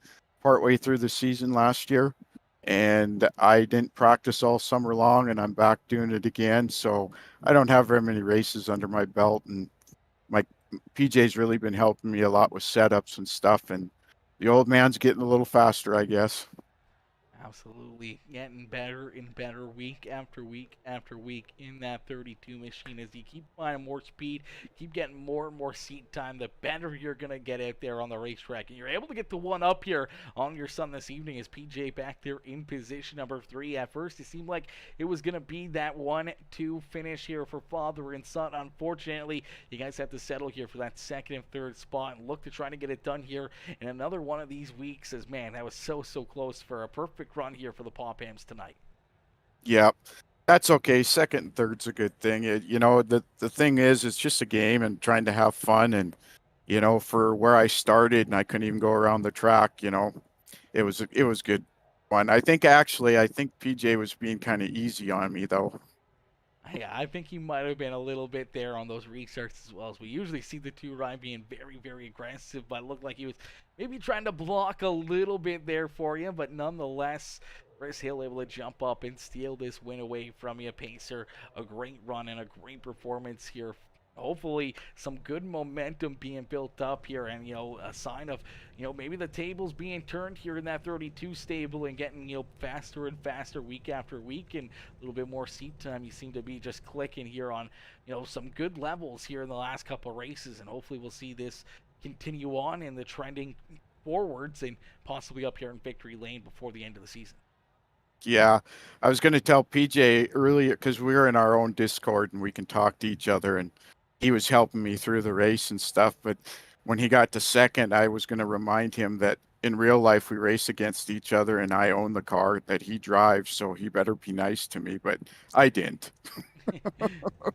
partway through the season last year, and I didn't practice all summer long, and I'm back doing it again. So I don't have very many races under my belt, and my PJ's really been helping me a lot with setups and stuff, and the old man's getting a little faster, I guess. Absolutely getting better and better week after week after week in that 32 machine. As you keep finding more speed, keep getting more and more seat time, the better you're going to get out there on the racetrack. And you're able to get the one up here on your son this evening as PJ back there in position number 3. At first, it seemed like it was going to be that 1-2 finish here for father and son. Unfortunately, you guys have to settle here for that second and third spot and look to try to get it done here in another one of these weeks. As man, that was so close for a perfect run here for the Pophams tonight. Yeah, that's okay. Second and third's a good thing. The thing is, it's just a game and trying to have fun. And for where I started and I couldn't even go around the track, it was good fun. I think PJ was being kind of easy on me though. Yeah, I think he might have been a little bit there on those restarts as well. As we usually see the two Ryan being very aggressive, but it looked like he was maybe trying to block a little bit there for you. But nonetheless, Chris Hill able to jump up and steal this win away from you, Pacer. A great run and a great performance here. Hopefully some good momentum being built up here, and a sign of maybe the tables being turned here in that 32 stable and getting faster and faster week after week, and a little bit more seat time. You seem to be just clicking here on some good levels here in the last couple of races, and hopefully we'll see this continue on in the trending forwards and possibly up here in victory lane before the end of the season. Yeah, I was going to tell PJ earlier because we were in our own Discord and we can talk to each other, and he was helping me through the race and stuff. But when he got to second, I was going to remind him that in real life we race against each other and I own the car that he drives, so he better be nice to me. But I didn't.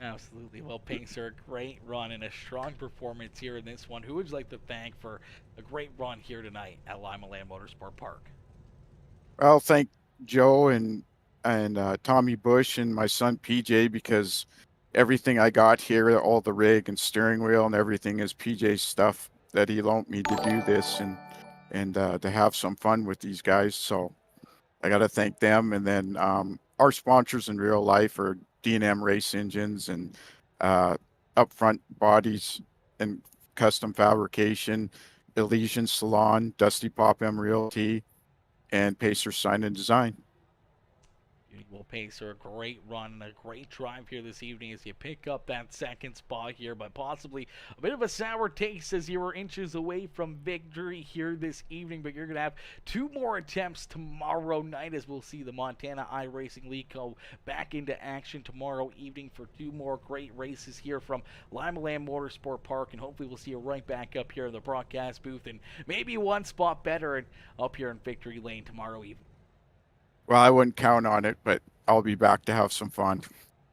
Absolutely. Well, Pacer, a great run and a strong performance here in this one. Who would you like to thank for a great run here tonight at Limaland Motorsports Park? Well, thank Joe and Tommy Bush and my son PJ, because everything I got here, all the rig and steering wheel and everything, is PJ's stuff that he loaned me to do this and to have some fun with these guys. So I got to thank them. And then our sponsors in real life are D&M Race Engines and Upfront Bodies and Custom Fabrication, Elysian Salon, Dusty Popham Realty, and Pacer Sign and Design. Will Pacer, a great run and a great drive here this evening as you pick up that second spot here, but possibly a bit of a sour taste as you were inches away from victory here this evening. But you're going to have 2 more attempts tomorrow night as we'll see the Montana iRacing League go back into action tomorrow evening for 2 more great races here from Limaland Motorsports Park, and hopefully we'll see you right back up here in the broadcast booth and maybe one spot better and up here in victory lane tomorrow evening. Well, I wouldn't count on it, but I'll be back to have some fun.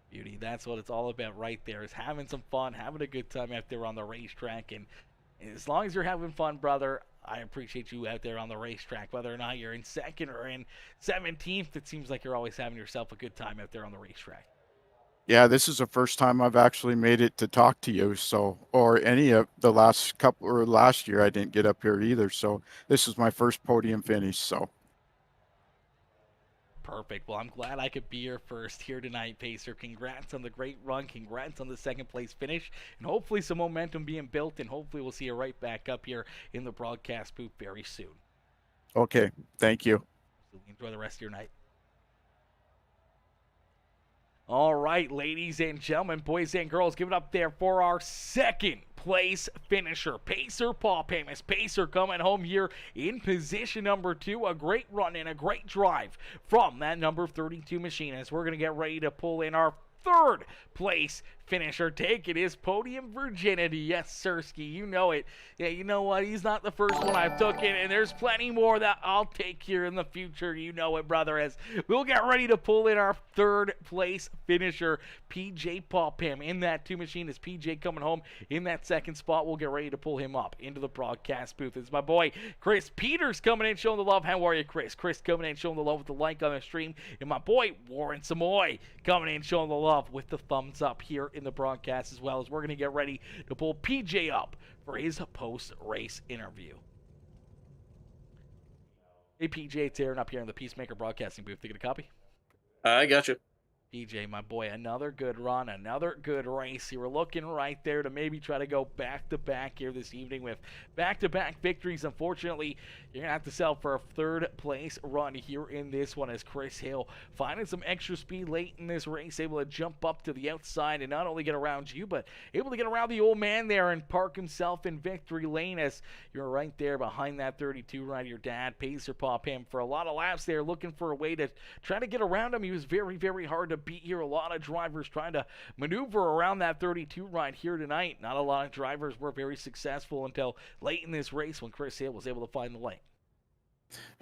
Beauty, that's what it's all about right there, is having some fun, having a good time out there on the racetrack. And as long as you're having fun, brother, I appreciate you out there on the racetrack. Whether or not you're in second or in 17th, it seems like you're always having yourself a good time out there on the racetrack. Yeah, this is the first time I've actually made it to talk to you. So, or any of the last couple, or last year I didn't get up here either. So this is my first podium finish. So. Perfect. Well, I'm glad I could be your first here tonight, Pacer. Congrats on the great run. Congrats on the second place finish. And hopefully some momentum being built. And hopefully we'll see you right back up here in the broadcast booth very soon. Okay. Thank you. Enjoy the rest of your night. All right, ladies and gentlemen, boys and girls, give it up there for our second place finisher, Pacer Popham. Pacer coming home here in position number 2. A great run and a great drive from that number 32 machine as we're going to get ready to pull in our third place finisher, taking his podium virginity. Yes, Sirski, you know it. Yeah, you know what? He's not the first one I've taken, and there's plenty more that I'll take here in the future. You know it, brother, as we'll get ready to pull in our third place finisher, PJ Popham. In that 2 machine is PJ coming home in that second spot. We'll get ready to pull him up into the broadcast booth. It's my boy, Chris Peters, coming in showing the love. How are you, Chris? Chris coming in showing the love with the like on the stream. And my boy, Warren Samoy, coming in showing the love with the thumbs up here in the broadcast, as well as we're going to get ready to pull PJ up for his post-race interview. Hey PJ, it's Aaron up here in the PeaceMaker broadcasting booth. Taking a copy? I got you. PJ, my boy, another good run, another good race. You were looking right there to maybe try to go back-to-back here this evening with back-to-back victories. Unfortunately, you're going to have to settle for a third-place run here in this one as Chris Hill finding some extra speed late in this race, able to jump up to the outside and not only get around you, but able to get around the old man there and park himself in victory lane as you're right there behind that 32 right of your dad. Pacer pop him for a lot of laps there, looking for a way to try to get around him. He was very, very hard to beat here. A lot of drivers trying to maneuver around that 32 right here tonight. Not a lot of drivers were very successful until late in this race when Chris Hill was able to find the lane.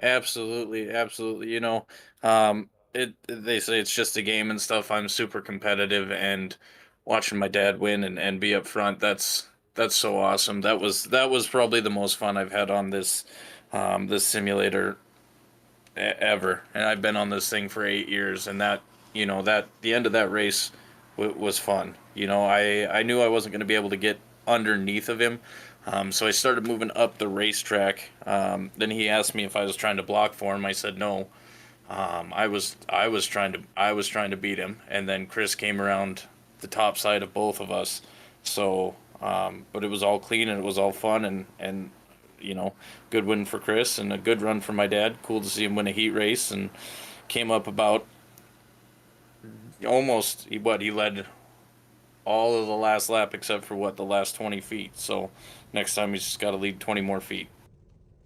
Absolutely, absolutely. They say it's just a game and stuff. I'm super competitive, and watching my dad win and be up front, that's so awesome. That was probably the most fun I've had on this simulator ever. And I've been on this thing for 8 years, and that the end of that race was fun. I knew I wasn't going to be able to get underneath of him. So I started moving up the racetrack. Then he asked me if I was trying to block for him. I said no. I was trying to beat him, and then Chris came around the top side of both of us. So, but it was all clean and it was all fun, and good win for Chris and a good run for my dad. Cool to see him win a heat race, and came up about almost he led all of the last lap except for the last 20 feet. So next time he's just got to lead 20 more feet.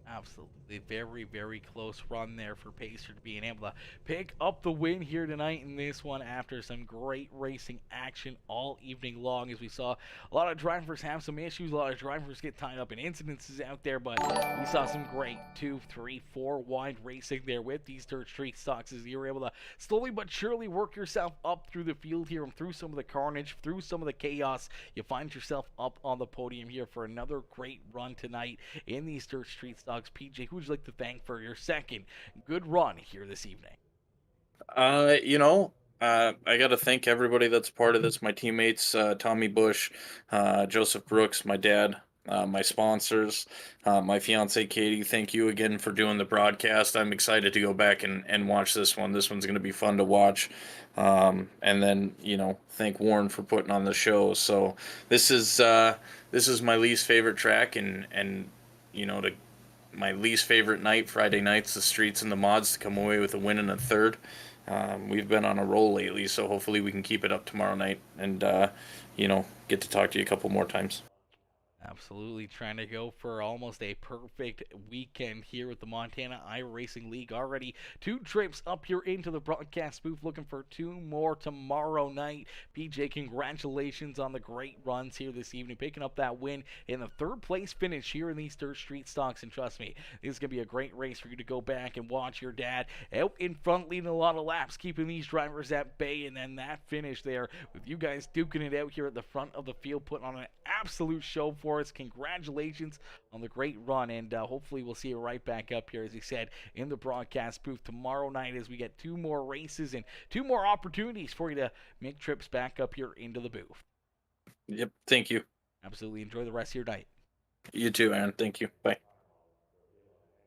Absolutely. Very, very close run there for Pacer to being able to pick up the win here tonight in this one after some great racing action all evening long, as we saw a lot of drivers have some issues, a lot of drivers get tied up in incidences out there, but we saw some great 2, 3, 4 wide racing there with these dirt street stocks as you were able to slowly but surely work yourself up through the field here and through some of the carnage, through some of the chaos. You find yourself up on the podium here for another great run tonight in these dirt street stocks. PJ, who would you like to thank for your second good run here this evening? I got to thank everybody that's part of this. My teammates, Tommy Bush, Joseph Brooks, my dad, my sponsors, my fiance Katie. Thank you again for doing the broadcast. I'm excited to go back and watch this one. This one's going to be fun to watch. And then, thank Warren for putting on the show. So this is my least favorite track, and my least favorite night, Friday nights, the streets and the mods, to come away with a win and a third. We've been on a roll lately, so hopefully we can keep it up tomorrow night and, get to talk to you a couple more times. Absolutely, trying to go for almost a perfect weekend here with the Montana iRacing League. Already 2 trips up here into the broadcast booth, looking for 2 more tomorrow night. PJ, congratulations on the great runs here this evening, picking up that win in the 3rd place finish here in these dirt street stocks. And trust me, this is going to be a great race for you to go back and watch your dad out in front, leading a lot of laps, keeping these drivers at bay. And then that finish there with you guys duking it out here at the front of the field, putting on an absolute show for us. Congratulations on the great run, and hopefully we'll see you right back up here, as he said, in the broadcast booth tomorrow night as we get 2 more races and 2 more opportunities for you to make trips back up here into the booth. Yep, thank you. Absolutely. Enjoy the rest of your night. You too, Aaron. Thank you. Bye.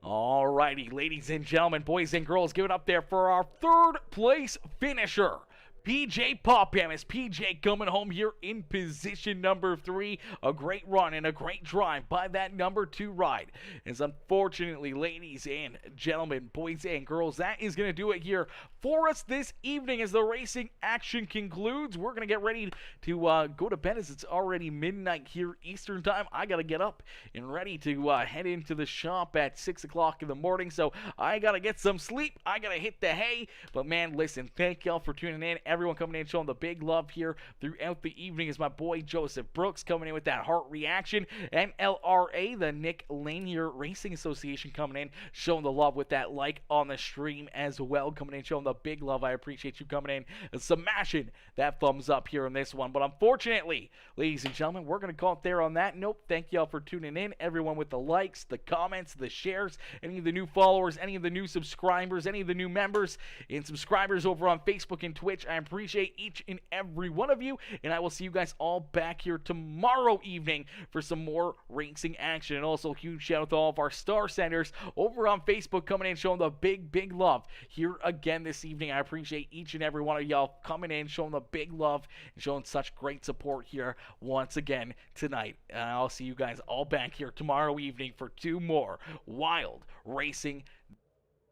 All righty, ladies and gentlemen, boys and girls, give it up there for our 3rd place finisher, PJ Popham. As PJ coming home here in position number 3. A great run and a great drive by that number 2 ride. As unfortunately, ladies and gentlemen, boys and girls, that is going to do it here for us this evening as the racing action concludes. We're going to get ready to go to bed as it's already midnight here Eastern time. I got to get up and ready to head into the shop at 6 o'clock in the morning, so I got to get some sleep. I got to hit the hay. But man, listen, thank y'all for tuning in. Everyone coming in showing the big love here throughout the evening is my boy Joseph Brooks coming in with that heart reaction. MLRA, the Nick Lanier Racing Association, coming in showing the love with that like on the stream as well, coming in showing the big love. I appreciate you coming in and smashing that thumbs up here on this one. But unfortunately, ladies and gentlemen, we're going to call it there on that note. Thank y'all for tuning in. Everyone with the likes, the comments, the shares, any of the new followers, any of the new subscribers, any of the new members and subscribers over on Facebook and Twitch, I appreciate each and every one of you, and I will see you guys all back here tomorrow evening for some more racing action. And also, huge shout out to all of our star senders over on Facebook coming in, showing the big love here again this evening. I appreciate each and every one of y'all coming in, showing the big love, and showing such great support here once again tonight. And I'll see you guys all back here tomorrow evening for 2 more wild racing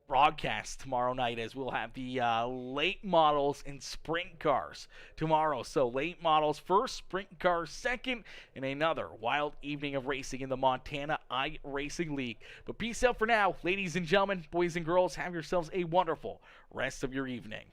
broadcasts tomorrow night, as we'll have the late models and sprint cars tomorrow. So late models first, sprint cars second, and another wild evening of racing in the Montana iRacing League. But peace out for now, ladies and gentlemen, boys and girls. Have yourselves a wonderful rest of your evening.